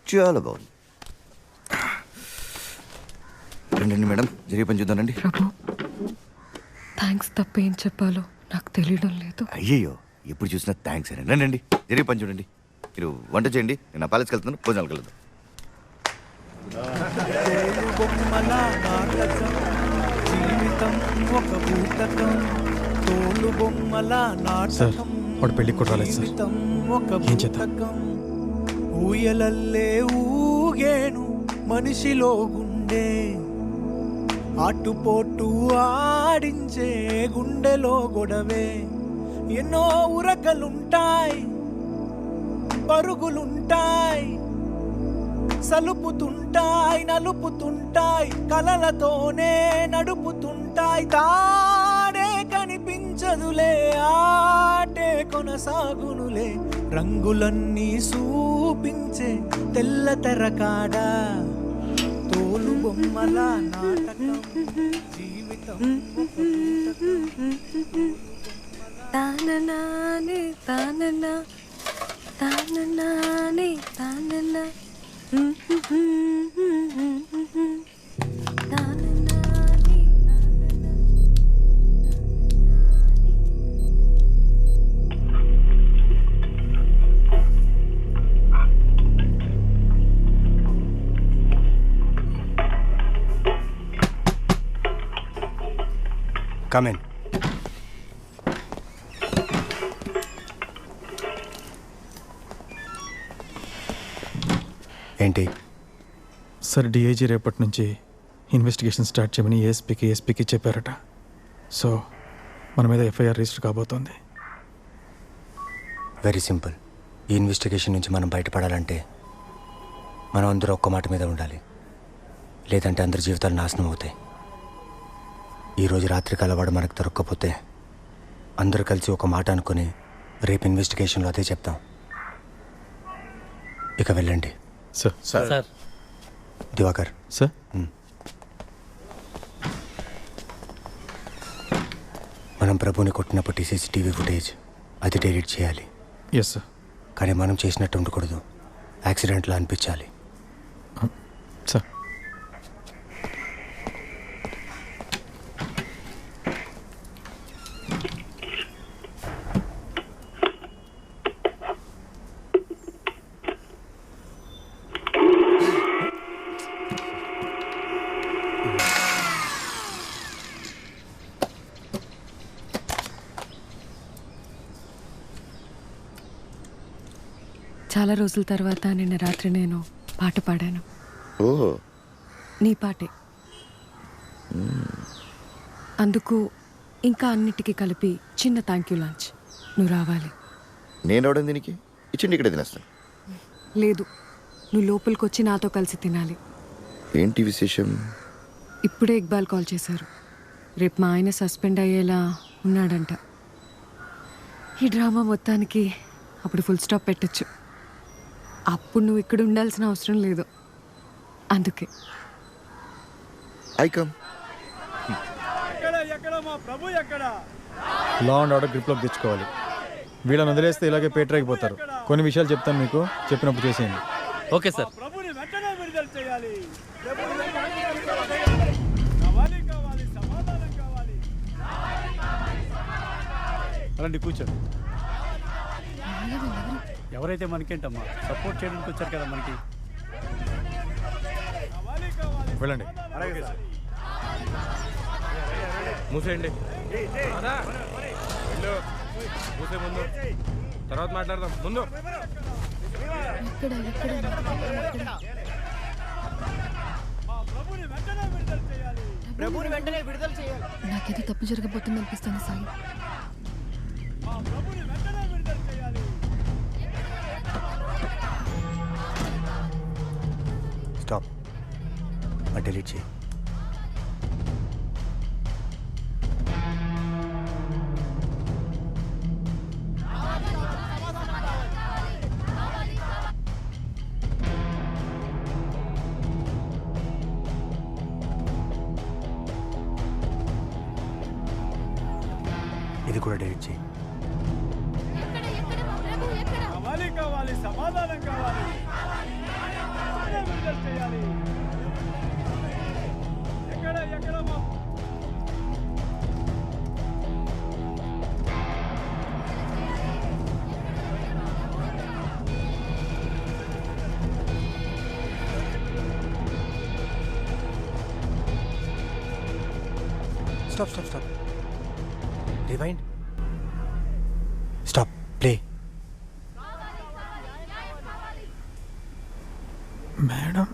చాలా బాగుంది. రండి మేడం, జరిగే పని చూద్దానండి. ప్రభు, థ్యాంక్స్ తప్ప ఏం చెప్పాలో నాకు తెలియడం లేదు. అయ్యయ్యో, ఎప్పుడు చూసినా థ్యాంక్స్ అండి. రండి, జరిగే పని చూడండి. మీరు వంట చేయండి, నేను నా ప్యాలెస్కి వెళ్తున్నాను, భోజనాలకు వెళ్దాం. సార్, వాడు పెళ్ళికి కూడా రాలేదు సార్. ఏం చేద్దాం? ఊయలల్లే ఊగేను మనిషిలో గుండె, ఆటుపోటు ఆడించే గుండెలో గొడవే. ఎన్నో ఉరకలుంటాయి, పరుగులుంటాయి, సలుపుతుంటాయి, నలుపుతుంటాయి, కలలతోనే నడుపుతుంటాయి. తాడే కనిపించదులే, ఆటే కొనసాగునులే. రంగులన్నీ చూపించే తెల్ల తెరకాడ, తోలు బొమ్మల నాటకం, జీవితం తాననానే తాననా తాననానే తాననా. Come in. ఏంటి సార్, డిఐజీ రేపటి నుంచి ఇన్వెస్టిగేషన్ స్టార్ట్ చేయమని ఏఎస్పీకి చెప్పారట. సో మన మీద ఎఫ్ఐఆర్ రిజిస్టర్ కాబోతోంది. Very simple. ఈ ఇన్వెస్టిగేషన్ నుంచి మనం బయటపడాలంటే మనం అందరూ ఒక్క మాట మీద ఉండాలి, లేదంటే అందరి జీవితాలు నాశనం అవుతాయి. ఈరోజు రాత్రి కలవాడు మనకు దొరక్కపోతే అందరూ కలిసి ఒక మాట అనుకుని రేపు ఇన్వెస్టిగేషన్లో అదే చెప్తాం. ఇక వెళ్ళండి. సార్. దివాకర్ సార్. మనం ప్రభుని కొట్టినప్పటి సీసీటీవీ ఫుటేజ్ అది డిలీట్ చేయాలి. Yes sir. కానీ మనం చేసినట్టు ఉండకూడదు, యాక్సిడెంట్లా అనిపించాలి. సార్. చాలా రోజుల తర్వాత నిన్న రాత్రి నేను పాట పాడాను. నీ పాటే. అందుకు ఇంకా అన్నిటికీ కలిపి చిన్న థ్యాంక్ యూ లంచ్. నువ్వు రావాలి. నేను రావడం దీనికి? ఇచ్చిండి, ఇక్కడే తినేస్తాను. లేదు, నువ్వు లోపలికి వచ్చి నాతో కలిసి తినాలి. ఏంటి విశేషం? ఇప్పుడే ఇక్బాల్ కాల్ చేశారు. రేపు మా ఆయన సస్పెండ్ అయ్యేలా ఉన్నాడంట. ఈ డ్రామా మొత్తానికి అప్పుడు ఫుల్ స్టాప్ పెట్టచ్చు. అప్పుడు నువ్వు ఇక్కడ ఉండాల్సిన అవసరం లేదు. అందుకే లా అండ్ ఆర్డర్ గ్రిప్లోకి తెచ్చుకోవాలి. వీళ్ళని వదిలేస్తే ఇలాగే పేటరైపోతారు. కొన్ని విషయాలు చెప్తాను మీకు, చెప్పినప్పుడు చేసేయండి. Okay sir. రండి, కూర్చోండి. ఎవరైతే మనకేంటమ్మా, సపోర్ట్ చేయడానికి వచ్చారు కదా మనకి. వెళ్ళండి. మూసేయండి. మూసే ముందు తర్వాత మాట్లాడదాం ముందు. ప్రభుని వెంటనే విడుదల చేయాలి. నాకేదో తప్పు జరగబోతుంది అనిపిస్తుంది సాయి. స్టాప్. డిలీట్ చేయి. ఇది కూడా డిలీట్ చేయి. కావాలి సమాధానం కావాలి. Stop. Rewind. Stop. Play. Madam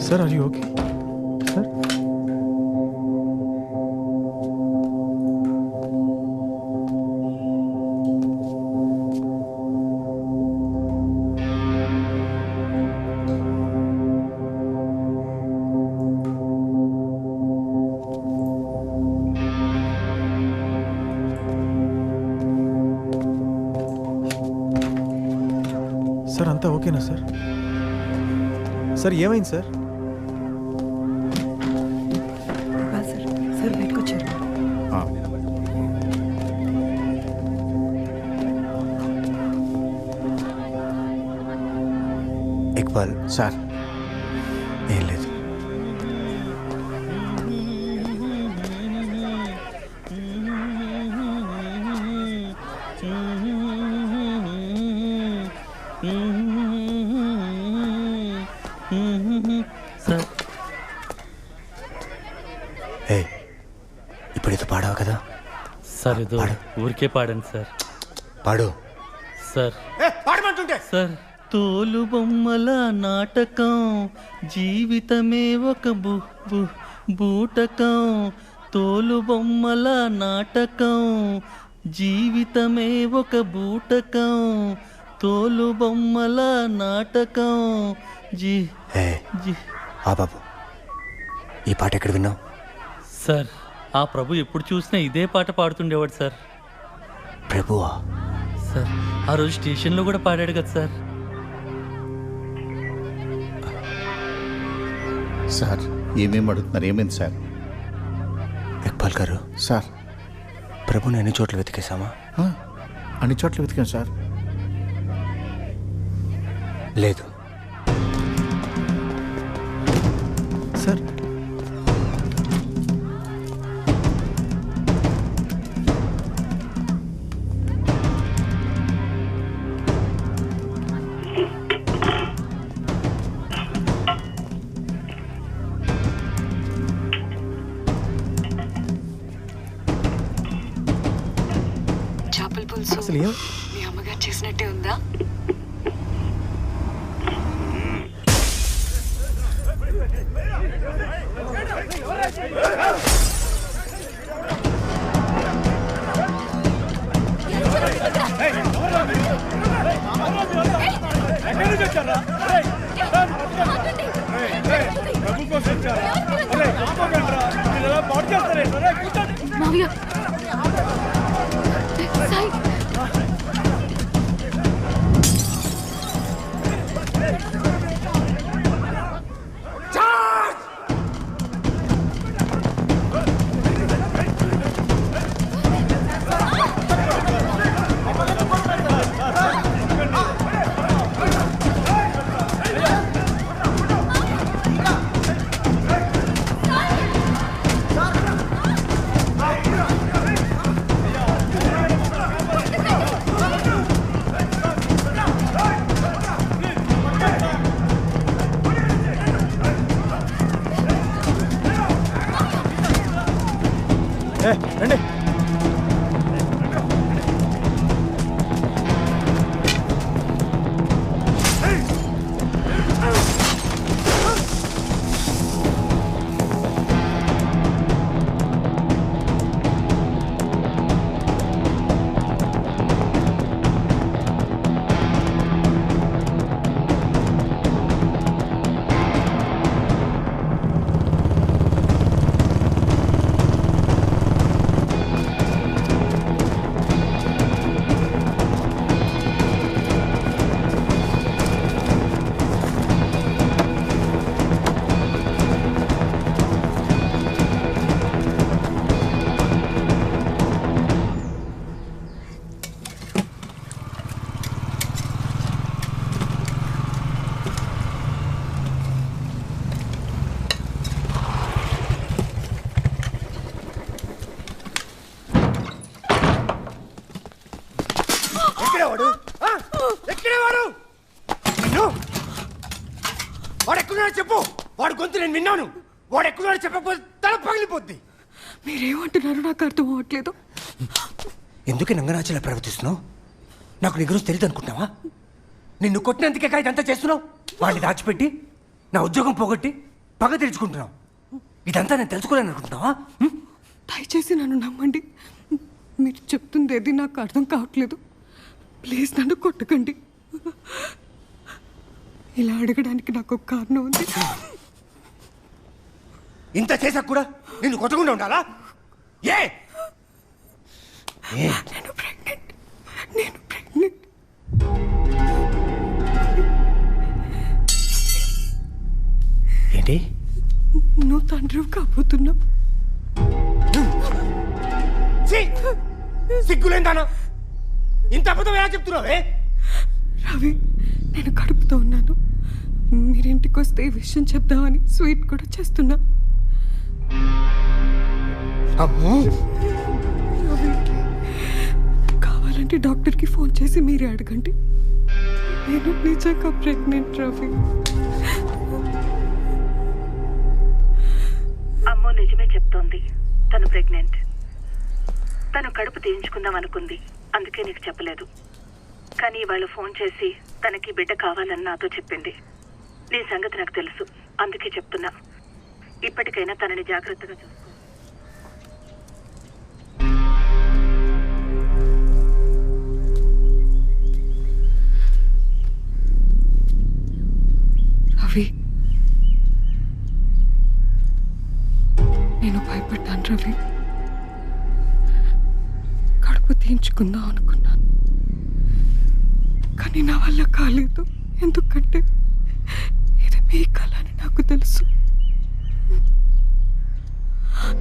Sir, are you okay? Sir? Sir అంతా ఓకేనా సార్? సార్ ఏమైంది సార్? సార్ బయటకు వచ్చారు. ఇక్బాల్ సార్ ఏం లేదు. సార్ ఇప్పుడు ఇది పాడావు కదా సార్? ఇది ఊరికే పాడండి సార్. పాడు సార్. పాడమంటుంటే సార్ తోలు బొమ్మల నాటకం, జీవితమే ఒక బూటకం. తోలు బొమ్మల నాటకం, జీవితమే ఒక బూటకం. తోలు బొమ్మల నాటకం ఆ బాబు, ఈ పాట ఎక్కడ విన్నావు? సార్ ఆ ప్రభు ఎప్పుడు చూసినా ఇదే పాట పాడుతుండేవాడు సార్. ప్రభువా? సార్ ఆ రోజు స్టేషన్లో కూడా పాడాడు కదా సార్. సార్ ఏమేమి అడుగుతున్నారు? ఏమైంది సార్? ఇక్బాల్ గారు సార్, ప్రభుని అన్ని చోట్ల వెతికేశామా? అన్ని చోట్ల వెతికాం సార్. లేదు సార్. చేపల పులుసు అసలు ఏం మీ అమ్మగారు చేసినట్టే ఉందా? మావయ్య సాయి ఎక్కడున్నాడో చెప్పు. వాడు గొంతు నేను విన్నాను. వాడు ఎక్కడున్నాడో చెప్పకపోతే తల పగిలిపోద్ది. మీరేమంటున్నారో నాకు అర్థం అవ్వట్లేదు. ఎందుకే నంగనాచిలా ప్రవర్తిస్తున్నావు? నాకు నీ గురించి తెలియదు అనుకుంటున్నావా? నిన్ను కొట్టినందుకే కదా ఇదంతా చేస్తున్నావు. వాడిని దాచిపెట్టి నా ఉద్యోగం పోగొట్టి పగ తెరుచుకుంటున్నావు. ఇదంతా నేను తెలుసుకోలేను అనుకుంటున్నావా? దయచేసి నన్ను నమ్మండి. మీరు చెప్తుంది ఏది నాకు అర్థం కావట్లేదు. ప్లీజ్ నన్ను కొట్టకండి. ఇలా అడగడానికి నాకు ఒక కారణం ఉంది. ఇంత చేసాక కూడా నిన్ను కొట్టకుండా ఉండాలా? ఏ నేను ప్రెగ్నెంట్. నేను ప్రెగ్నెంట్. ఏంటి? నువ్వు తండ్రి కాబోతున్నావు. సిగ్గులేందానా? ఇంత అబద్ధం ఎలా చెప్తున్నావే? రవి, నేను కడుపుతో ఉన్నాను. మీరింటికి వస్తే ఈ విషయం చెప్దామని స్వీట్ కూడా చేస్తున్నా. రవి, కావాలంటే డాక్టర్కి ఫోన్ చేసి మీరే అడగండి. నేను నిజంగా ప్రెగ్నెంట్ రవి. అమ్మో నిజమే చెప్తోంది. తను ప్రెగ్నెంట్. తను కడుపు తీయించుకుందాం అనుకుంది, అందుకే నీకు చెప్పలేదు. కానీ వాళ్ళు ఫోన్ చేసి తనకి బిడ్డ కావాలని నాతో చెప్పింది. నీ సంగతి నాకు తెలుసు, అందుకే చెప్తున్నా. ఇప్పటికైనా తనని జాగ్రత్తగా చూసుకో. రవి, నేను భయపడ్డాను రవి. కడుపు తీయించుకుందాం అనుకున్నాను, కానీ నా వల్ల కాలేదు. ఎందుకంటే ఇది మీ కళ అని నాకు తెలుసు.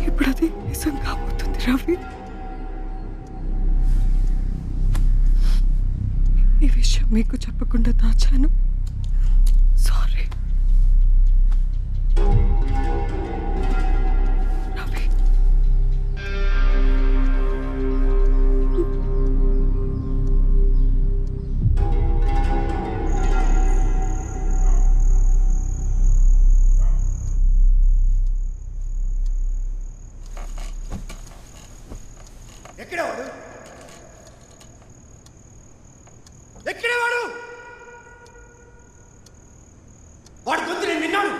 ఇప్పుడు అది నిజం కాబోతుంది రవి. ఈ విషయం మీకు చెప్పకుండా దాచాను. సారీ రవి. ఎక్కడవాడు? ఎక్కడవాడు? వాడు గొంతు నేను విన్నాను.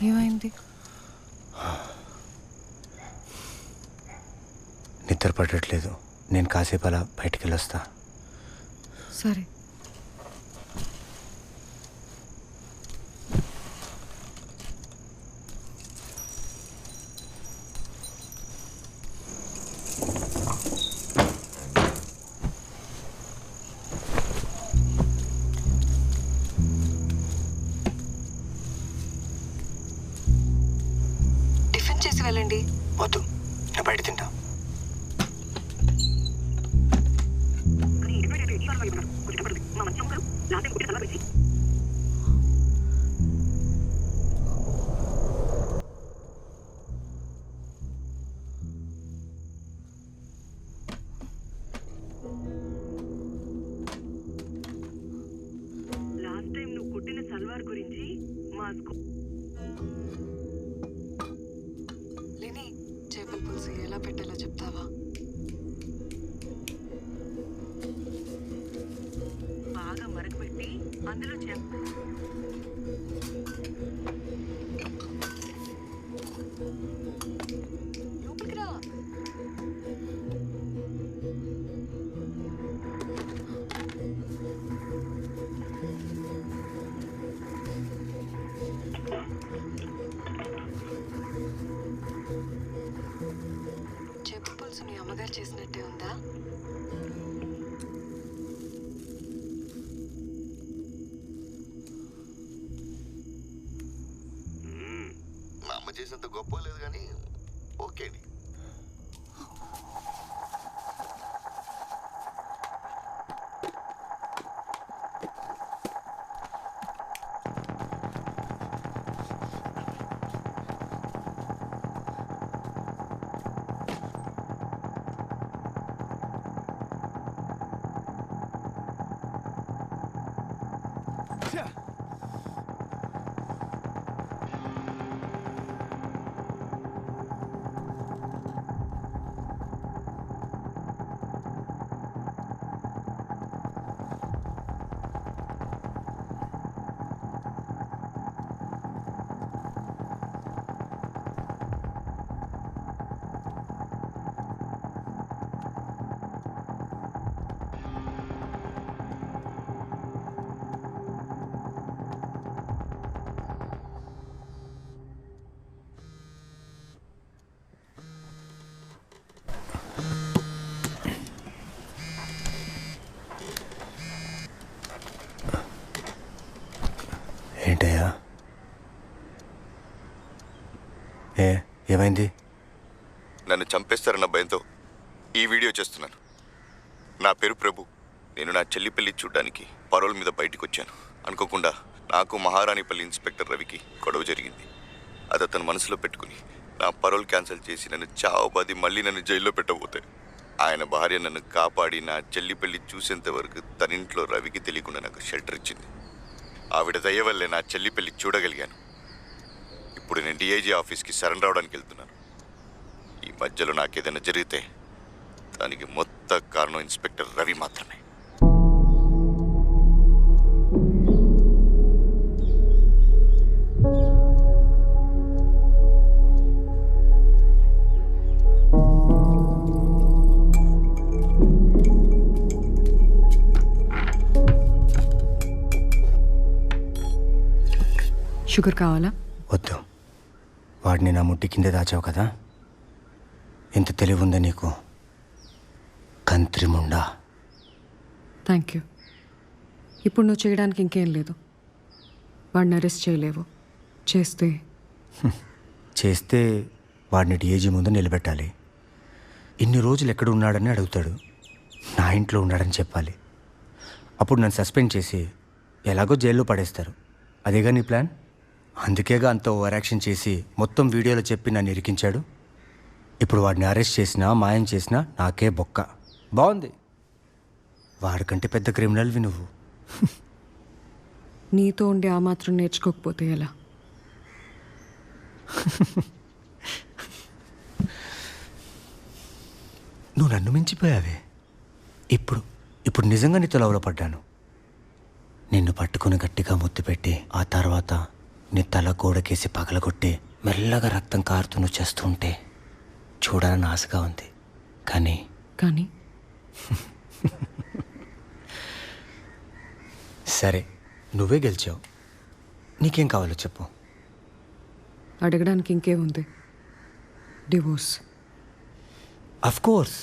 ఏమైంది? నిద్ర పడట్లేదు. నేను కాసేపు అలా బయటికి వెళ్ళొస్తా. సరే. టిఫిన్ చేసి వెళ్ళండి. వద్దు, నేను బయట తింటా. లాస్ట్ టైం నువ్వు కుట్టిన సల్వార్ గురించి మా లేని చేపల పులుసు ఎలా పెట్టాలో చెప్తావా? బాగా మరగపెట్టి అందులో లోపలికి రా. చేపల పులుసు నీ అమ్మగారు చేసినట్టే ఉందా? చేసినంత గొప్ప లేదు కానీ ఓకే అండి. ఏంటయ్యా? ఏమైంది? నన్ను చంపేస్తారన్న భయంతో ఈ వీడియో చేస్తున్నాను. నా పేరు ప్రభు. నేను నా చెల్లి పెళ్లి చూడ్డానికి పరోల్ మీద బయటికి వచ్చాను. అనుకోకుండా నాకు మహారాణిపల్లి ఇన్స్పెక్టర్ రవికి గొడవ జరిగింది. అది అతను మనసులో పెట్టుకుని నా పరోల్ క్యాన్సిల్ చేసి నన్ను చావబాది మళ్ళీ నన్ను జైల్లో పెట్టబోతే ఆయన భార్య నన్ను కాపాడి నా చెల్లి పెళ్లి చూసేంత వరకు తన ఇంట్లో రవికి తెలియకుండా నాకు షెల్టర్ ఇచ్చింది. ఆవిడ దయ వల్లే నా చెల్లి పెళ్లి చూడగలిగాను. ఇప్పుడు నేను డిఐజీ ఆఫీస్కి సరెండర్ అవడానికి వెళ్తున్నాను. ఈ మధ్యలో నాకేదైనా జరిగితే దానికి మొత్తం కారణం ఇన్స్పెక్టర్ రవి మాత్రమే. షుగర్ కావాలా? వద్దు. వాడిని నా ముట్టి కింద దాచావు కదా, ఎంత తెలివి ఉందా నీకు? కంత్రిముండా. Thank you. ఇప్పుడు నువ్వు చేయడానికి ఇంకేం లేదు. వాడిని అరెస్ట్ చేయలేవు. చేస్తే వాడిని డిఐజీ ముందు నిలబెట్టాలి. ఇన్ని రోజులు ఎక్కడ ఉన్నాడని అడుగుతాడు. నా ఇంట్లో ఉన్నాడని చెప్పాలి. అప్పుడు నన్ను సస్పెండ్ చేసి ఎలాగో జైల్లో పడేస్తారు. అదేగా నీ ప్లాన్? అందుకేగా అంత ఓవర్ యాక్షన్ చేసి మొత్తం వీడియోలో చెప్పి నన్ను ఇరికించాడు. ఇప్పుడు వాడిని అరెస్ట్ చేసినా మాయం చేసినా నాకే బొక్క. బాగుంది. వాడికంటే పెద్ద క్రిమినల్వి నువ్వు. నీతో ఉండి ఆ మాత్రం నేర్చుకోకపోతే ఎలా? నువ్వు నన్ను మించిపోయావే. ఇప్పుడు నిజంగా నీతో లవ్లో పడ్డాను. నిన్ను పట్టుకుని గట్టిగా ముద్దు పెట్టి ఆ తర్వాత నీ తల గోడకేసి పగలగొట్టి మెల్లగా రక్తం కారుతూ నువ్వు చేస్తూ ఉంటే చూడాలని ఆశగా ఉంది. కానీ సరే, నువ్వే గెలిచావు. నీకేం కావాలో చెప్పు. అడగడానికి ఇంకేముంది? డివోర్స్. అఫ్కోర్స్.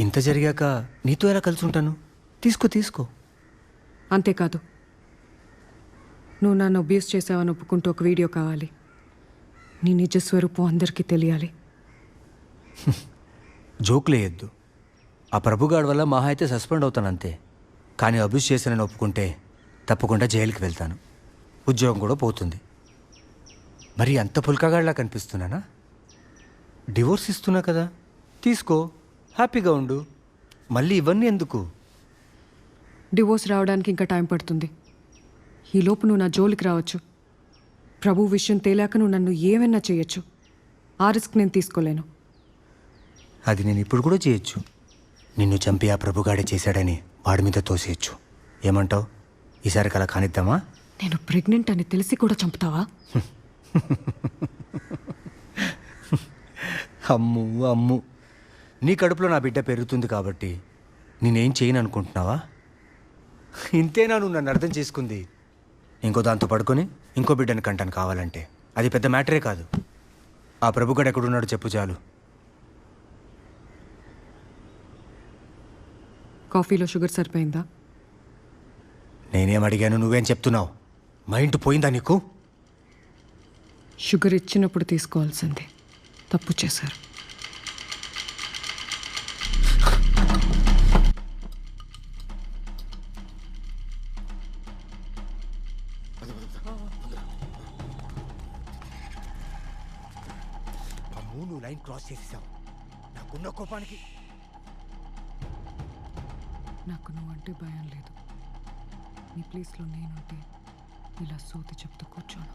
ఇంత జరిగాక నీతో ఎలా కలిసి ఉంటాను? తీసుకో. అంతేకాదు, నువ్వు నన్ను అబ్యూస్ చేసావని ఒప్పుకుంటూ ఒక వీడియో కావాలి. నీ నిజ స్వరూపం అందరికీ తెలియాలి. జోకులేయద్దు. ఆ ప్రభుగాడి వల్ల మహా అయితే సస్పెండ్ అవుతాను అంతే. కానీ అబ్యూస్ చేశానని ఒప్పుకుంటే తప్పకుండా జైలుకి వెళ్తాను. ఉద్యోగం కూడా పోతుంది. మరి అంత పుల్కగాడిలా కనిపిస్తున్నానా? డివోర్స్ ఇస్తున్నా కదా, తీసుకో, హ్యాపీగా ఉండు. మళ్ళీ ఇవన్నీ ఎందుకు? డివోర్స్ రావడానికి ఇంకా టైం పడుతుంది. ఈలోపు నువ్వు నా జోలికి రావచ్చు. ప్రభు విషయం తేలాక నువ్వు నన్ను ఏమైనా చేయొచ్చు. ఆ రిస్క్ నేను తీసుకోలేను. అది నేను ఇప్పుడు కూడా చేయొచ్చు. నిన్ను చంపి ఆ ప్రభుగాడే చేశాడని వాడి మీద తోసేయచ్చు. ఏమంటావు? ఈసారి కలా కానిద్దామా? నేను ప్రెగ్నెంట్ అని తెలిసి కూడా చంపుతావా? అమ్ము, నీ కడుపులో నా బిడ్డ పెరుగుతుంది కాబట్టి నేనేం చేయను అనుకుంటున్నావా? ఇంతేనా నువ్వు నన్ను అర్థం చేసుకుంది? ఇంకో దాంతో పడుకొని ఇంకో బిడ్డను కంటాను కావాలంటే. అది పెద్ద మ్యాటరే కాదు. ఆ ప్రభుగాడు ఎక్కడున్నాడో చెప్పు చాలు. కాఫీలో షుగర్ సరిపోయిందా? నేనేం అడిగాను, నువ్వేం చెప్తున్నావు? మైండ్ పోయిందా నీకు? షుగర్ ఇచ్చినప్పుడు తీసుకోవాల్సింది. తప్పు చేశారు. నువ్వు లైన్ క్రాస్ చేసేసావు. నాకున్న కోపానికి నాకు నువ్వంటే భయం లేదు. నీ ప్లేస్లో నేనుంటే ఇలా సోతి చెప్తూ కూర్చోను.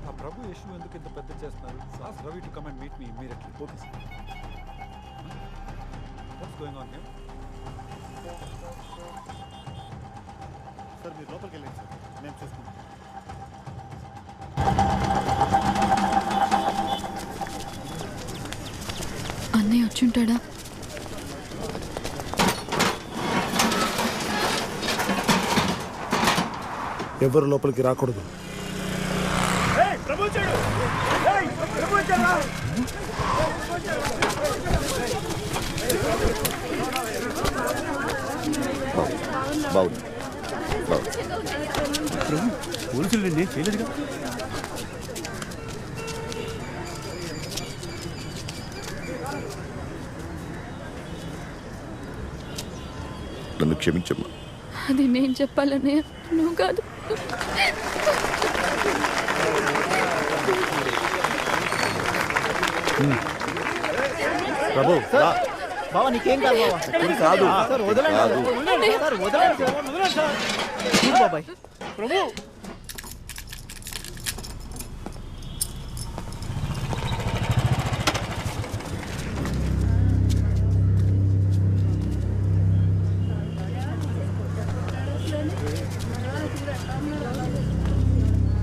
ఆ ప్రభు యశు ఎందుకు ఇంత పెద్ద చేస్తున్నారు? Ask Ravi to come and meet me immediately. Okay sir. What's going on here? Sir మీరు లోపలికి వెళ్ళండి సార్, మేము చూసుకుంటాం. అన్నయ్య వచ్చుంటాడా? ఎవరు లోపలికి రాకూడదు. బాగుంది. పోలీసులు నేను చేయలేదుగా. నన్ను క్షమించమ్మా. అది నేను చెప్పాలన్నయ్య, నువ్వు కాదు. ప్రభు బావా నీకేం కాదు బావా. కాదు సార్ వదలండి సార్, వదలండి సార్, వదలండి సార్, వదలండి సార్. చూడు బాబాయ్. ప్రభు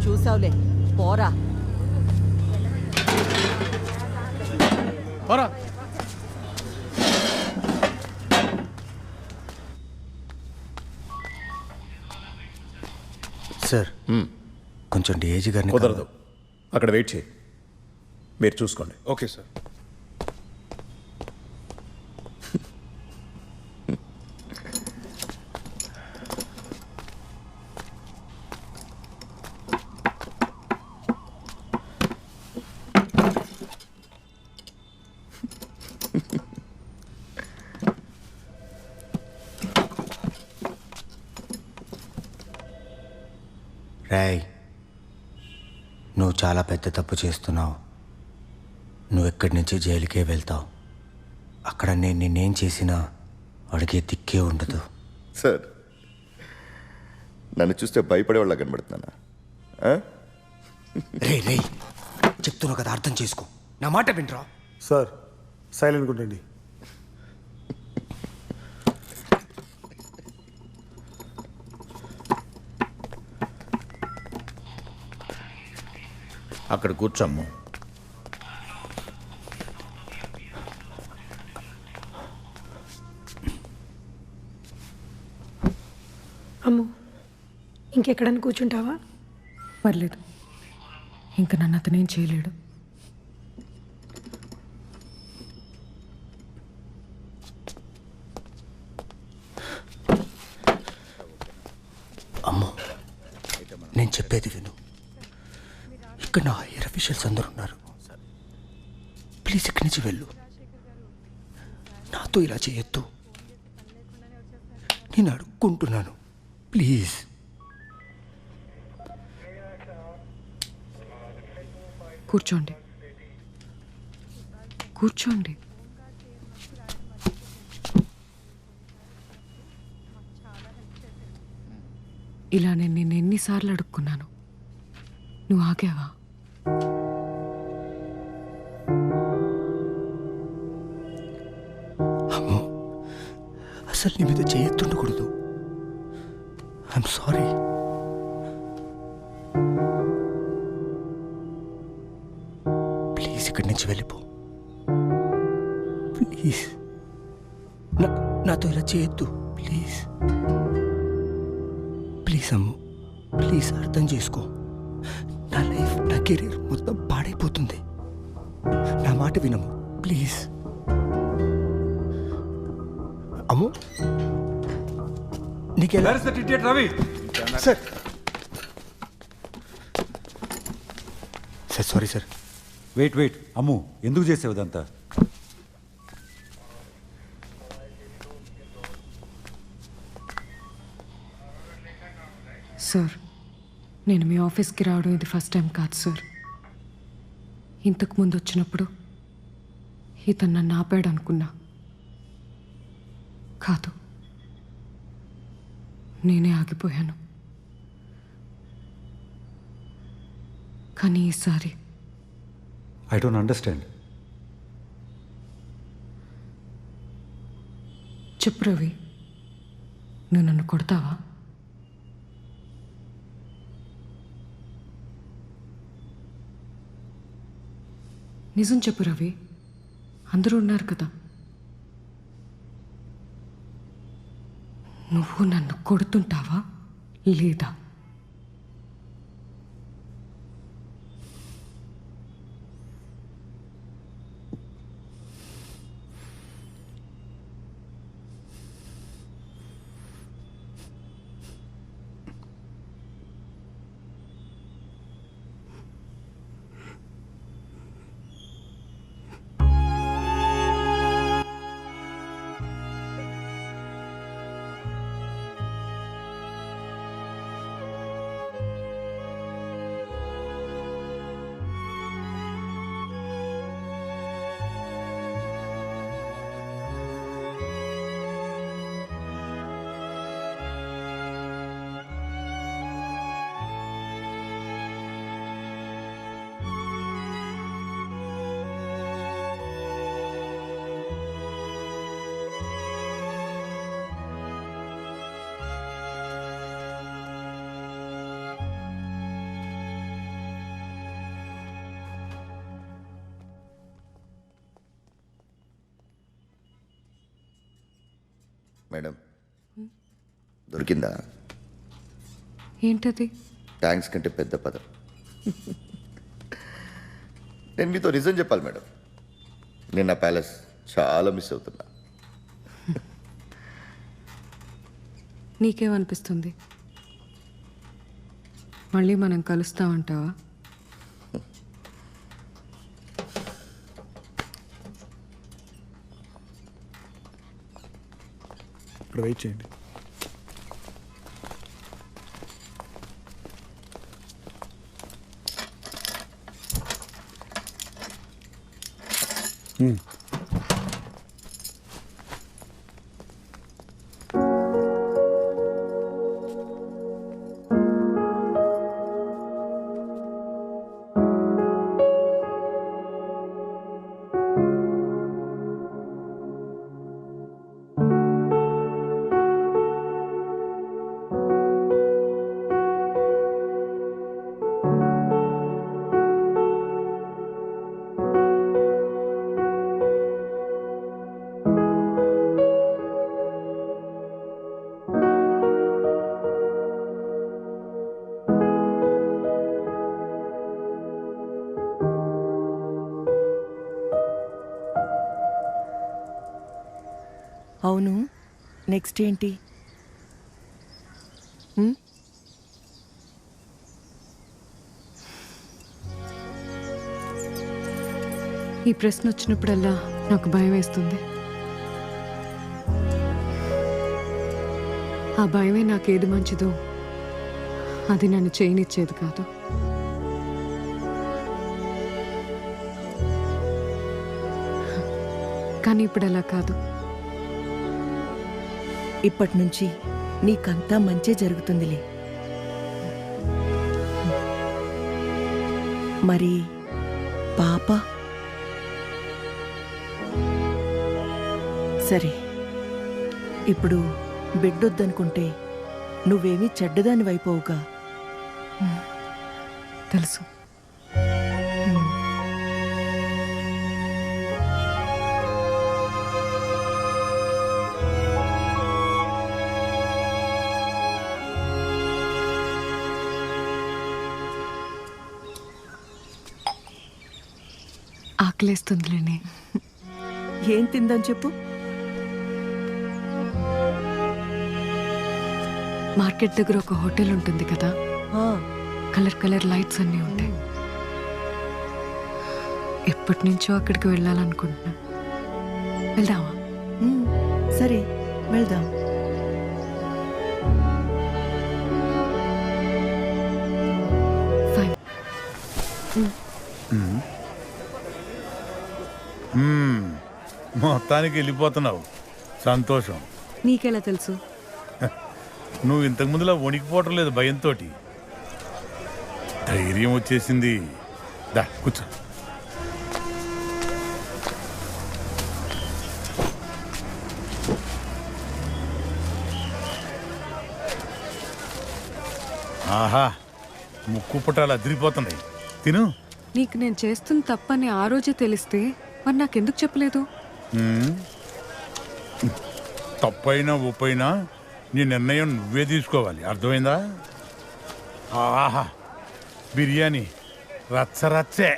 చూసావులే, పోరా. పోరా. సార్ కొంచెం డిఐజీ గారిని కుదరదు. అక్కడ వెయిట్ చేయి, మీరు చూసుకోండి. Okay sir. రేయ్, నువ్వు చాలా పెద్ద తప్పు చేస్తున్నావు. నువ్వు ఇక్కడి నుంచి జైలుకే వెళ్తావు. అక్కడ నేను నిన్నేం చేసినా అడిగే దిక్కే ఉండదు. సార్, నన్ను చూస్తే భయపడేవాళ్ళ కనబడుతున్నానా? రే రే చెప్తున్నావు కదా, అర్థం చేసుకో. నా మాట వినరా? సార్ సైలెంట్గా ఉండండి. అక్కడ కూర్చోమ్ము. అమ్ము, ఇంకెక్కడన్నా కూర్చుంటావా? పర్లేదు, ఇంకా నన్ను అతనేం చేయలేడు. అమ్మో, నేను చెప్పేది విను. ఇక్కడ నా హైయర్ అఫీషియల్స్ అందరూ ఉన్నారు. ప్లీజ్ ఇక్కడి నుంచి వెళ్ళు. నాతో ఇలా చేయొద్దు. నేను అడుక్కుంటున్నాను, ప్లీజ్. కూర్చోండి, కూర్చోండి. ఇలా నేను నిన్ను ఎన్నిసార్లు అడుక్కున్నాను, నువ్వు ఆగావా? అమ్మో, అసలు నీ మీద చేయొద్దుండకూడదు. I'm sorry. ప్లీజ్ ఇక్కడి నుంచి వెళ్ళిపో. ప్లీజ్ నాతో ఇలా చేయొద్దు. ప్లీజ్ ప్లీజ్ అమ్ము, ప్లీజ్ అర్థం చేసుకో. నా లైఫ్, నా కెరీర్ మొత్తం పాడైపోతుంది. నా మాట వినము ప్లీజ్. అమ్ము నీకెలా Ravi sir sir sorry sir. Wait Ammu ఎందుకు చేసావు ఇదంతా? సార్, నేను మీ ఆఫీస్కి రావడం ఇది ఫస్ట్ టైం కాదు సార్. ఇంతకు ముందు వచ్చినప్పుడు ఇతను నన్ను ఆపాడు అనుకున్నా. కాదు, నేనే ఆగిపోయాను. కానీ ఈసారి ఐ డోంట్ అండర్స్టాండ్. చెప్పు రవి, నువ్వు నన్ను కొడతావా? నిజం చెప్పు రవి, అందరూ ఉన్నారు కదా. నువ్వు నన్ను కొడుతుంటావా లేదా? మేడం దొరికిందా? ఏంటది? థ్యాంక్స్ కంటే పెద్ద పదం. నేను మీతో నిజం చెప్పాలి మేడం, నేను నా ప్యాలెస్ చాలా మిస్ అవుతున్నా. నీకేమనిపిస్తుంది? మళ్ళీ మనం కలుస్తామంటావా? ఇక్కడ వెయిట్ చేయండి. అవును, నెక్స్ట్ ఏంటి? ఈ ప్రశ్న వచ్చినప్పుడల్లా నాకు భయం వేస్తుంది. ఆ భయమే నాకేది మంచిదో అది నన్ను చేయనిచ్చేది కాదు. కానీ ఇప్పుడు అలా కాదు. ఇప్పటి నుంచి నీకంతా మంచి జరుగుతుందిలే. మరి పాప? సరే, ఇప్పుడు బిడ్డొద్దనుకుంటే నువ్వేమీ చెడ్డదాని వైపోవుగా. తెలుసు. ఆ ఆకలేస్తుందిలేనే. ఏం తిందని చెప్పు. మార్కెట్ దగ్గర ఒక హోటల్ ఉంటుంది కదా, కలర్ కలర్ లైట్స్ అన్నీ ఉంటాయి. ఎప్పటి నుంచో అక్కడికి వెళ్ళాలనుకుంటున్నాను. వెళ్దామా? సరే వెళ్దాం. మొత్తానికి వెళ్ళిపోతున్నావు, సంతోషం. నీకెలా తెలుసు? నువ్వు ఇంతకు ముందులా వణికిపోవటం లేదు భయంతో, ధైర్యం వచ్చేసింది. దా కూర్చో. ఆహా, ముక్కు పుట్టాలు అదిరిపోతున్నాయి. తిను. నీకు నేను చేస్తున్న తప్పని ఆ రోజే తెలిస్తే మరి నాకెందుకు చెప్పలేదు? తప్పైనా ఒప్పైనా నీ నిర్ణయం నువ్వే తీసుకోవాలి, అర్థమైందా? ఆహా, బిర్యానీ రచ్చరచ్చే.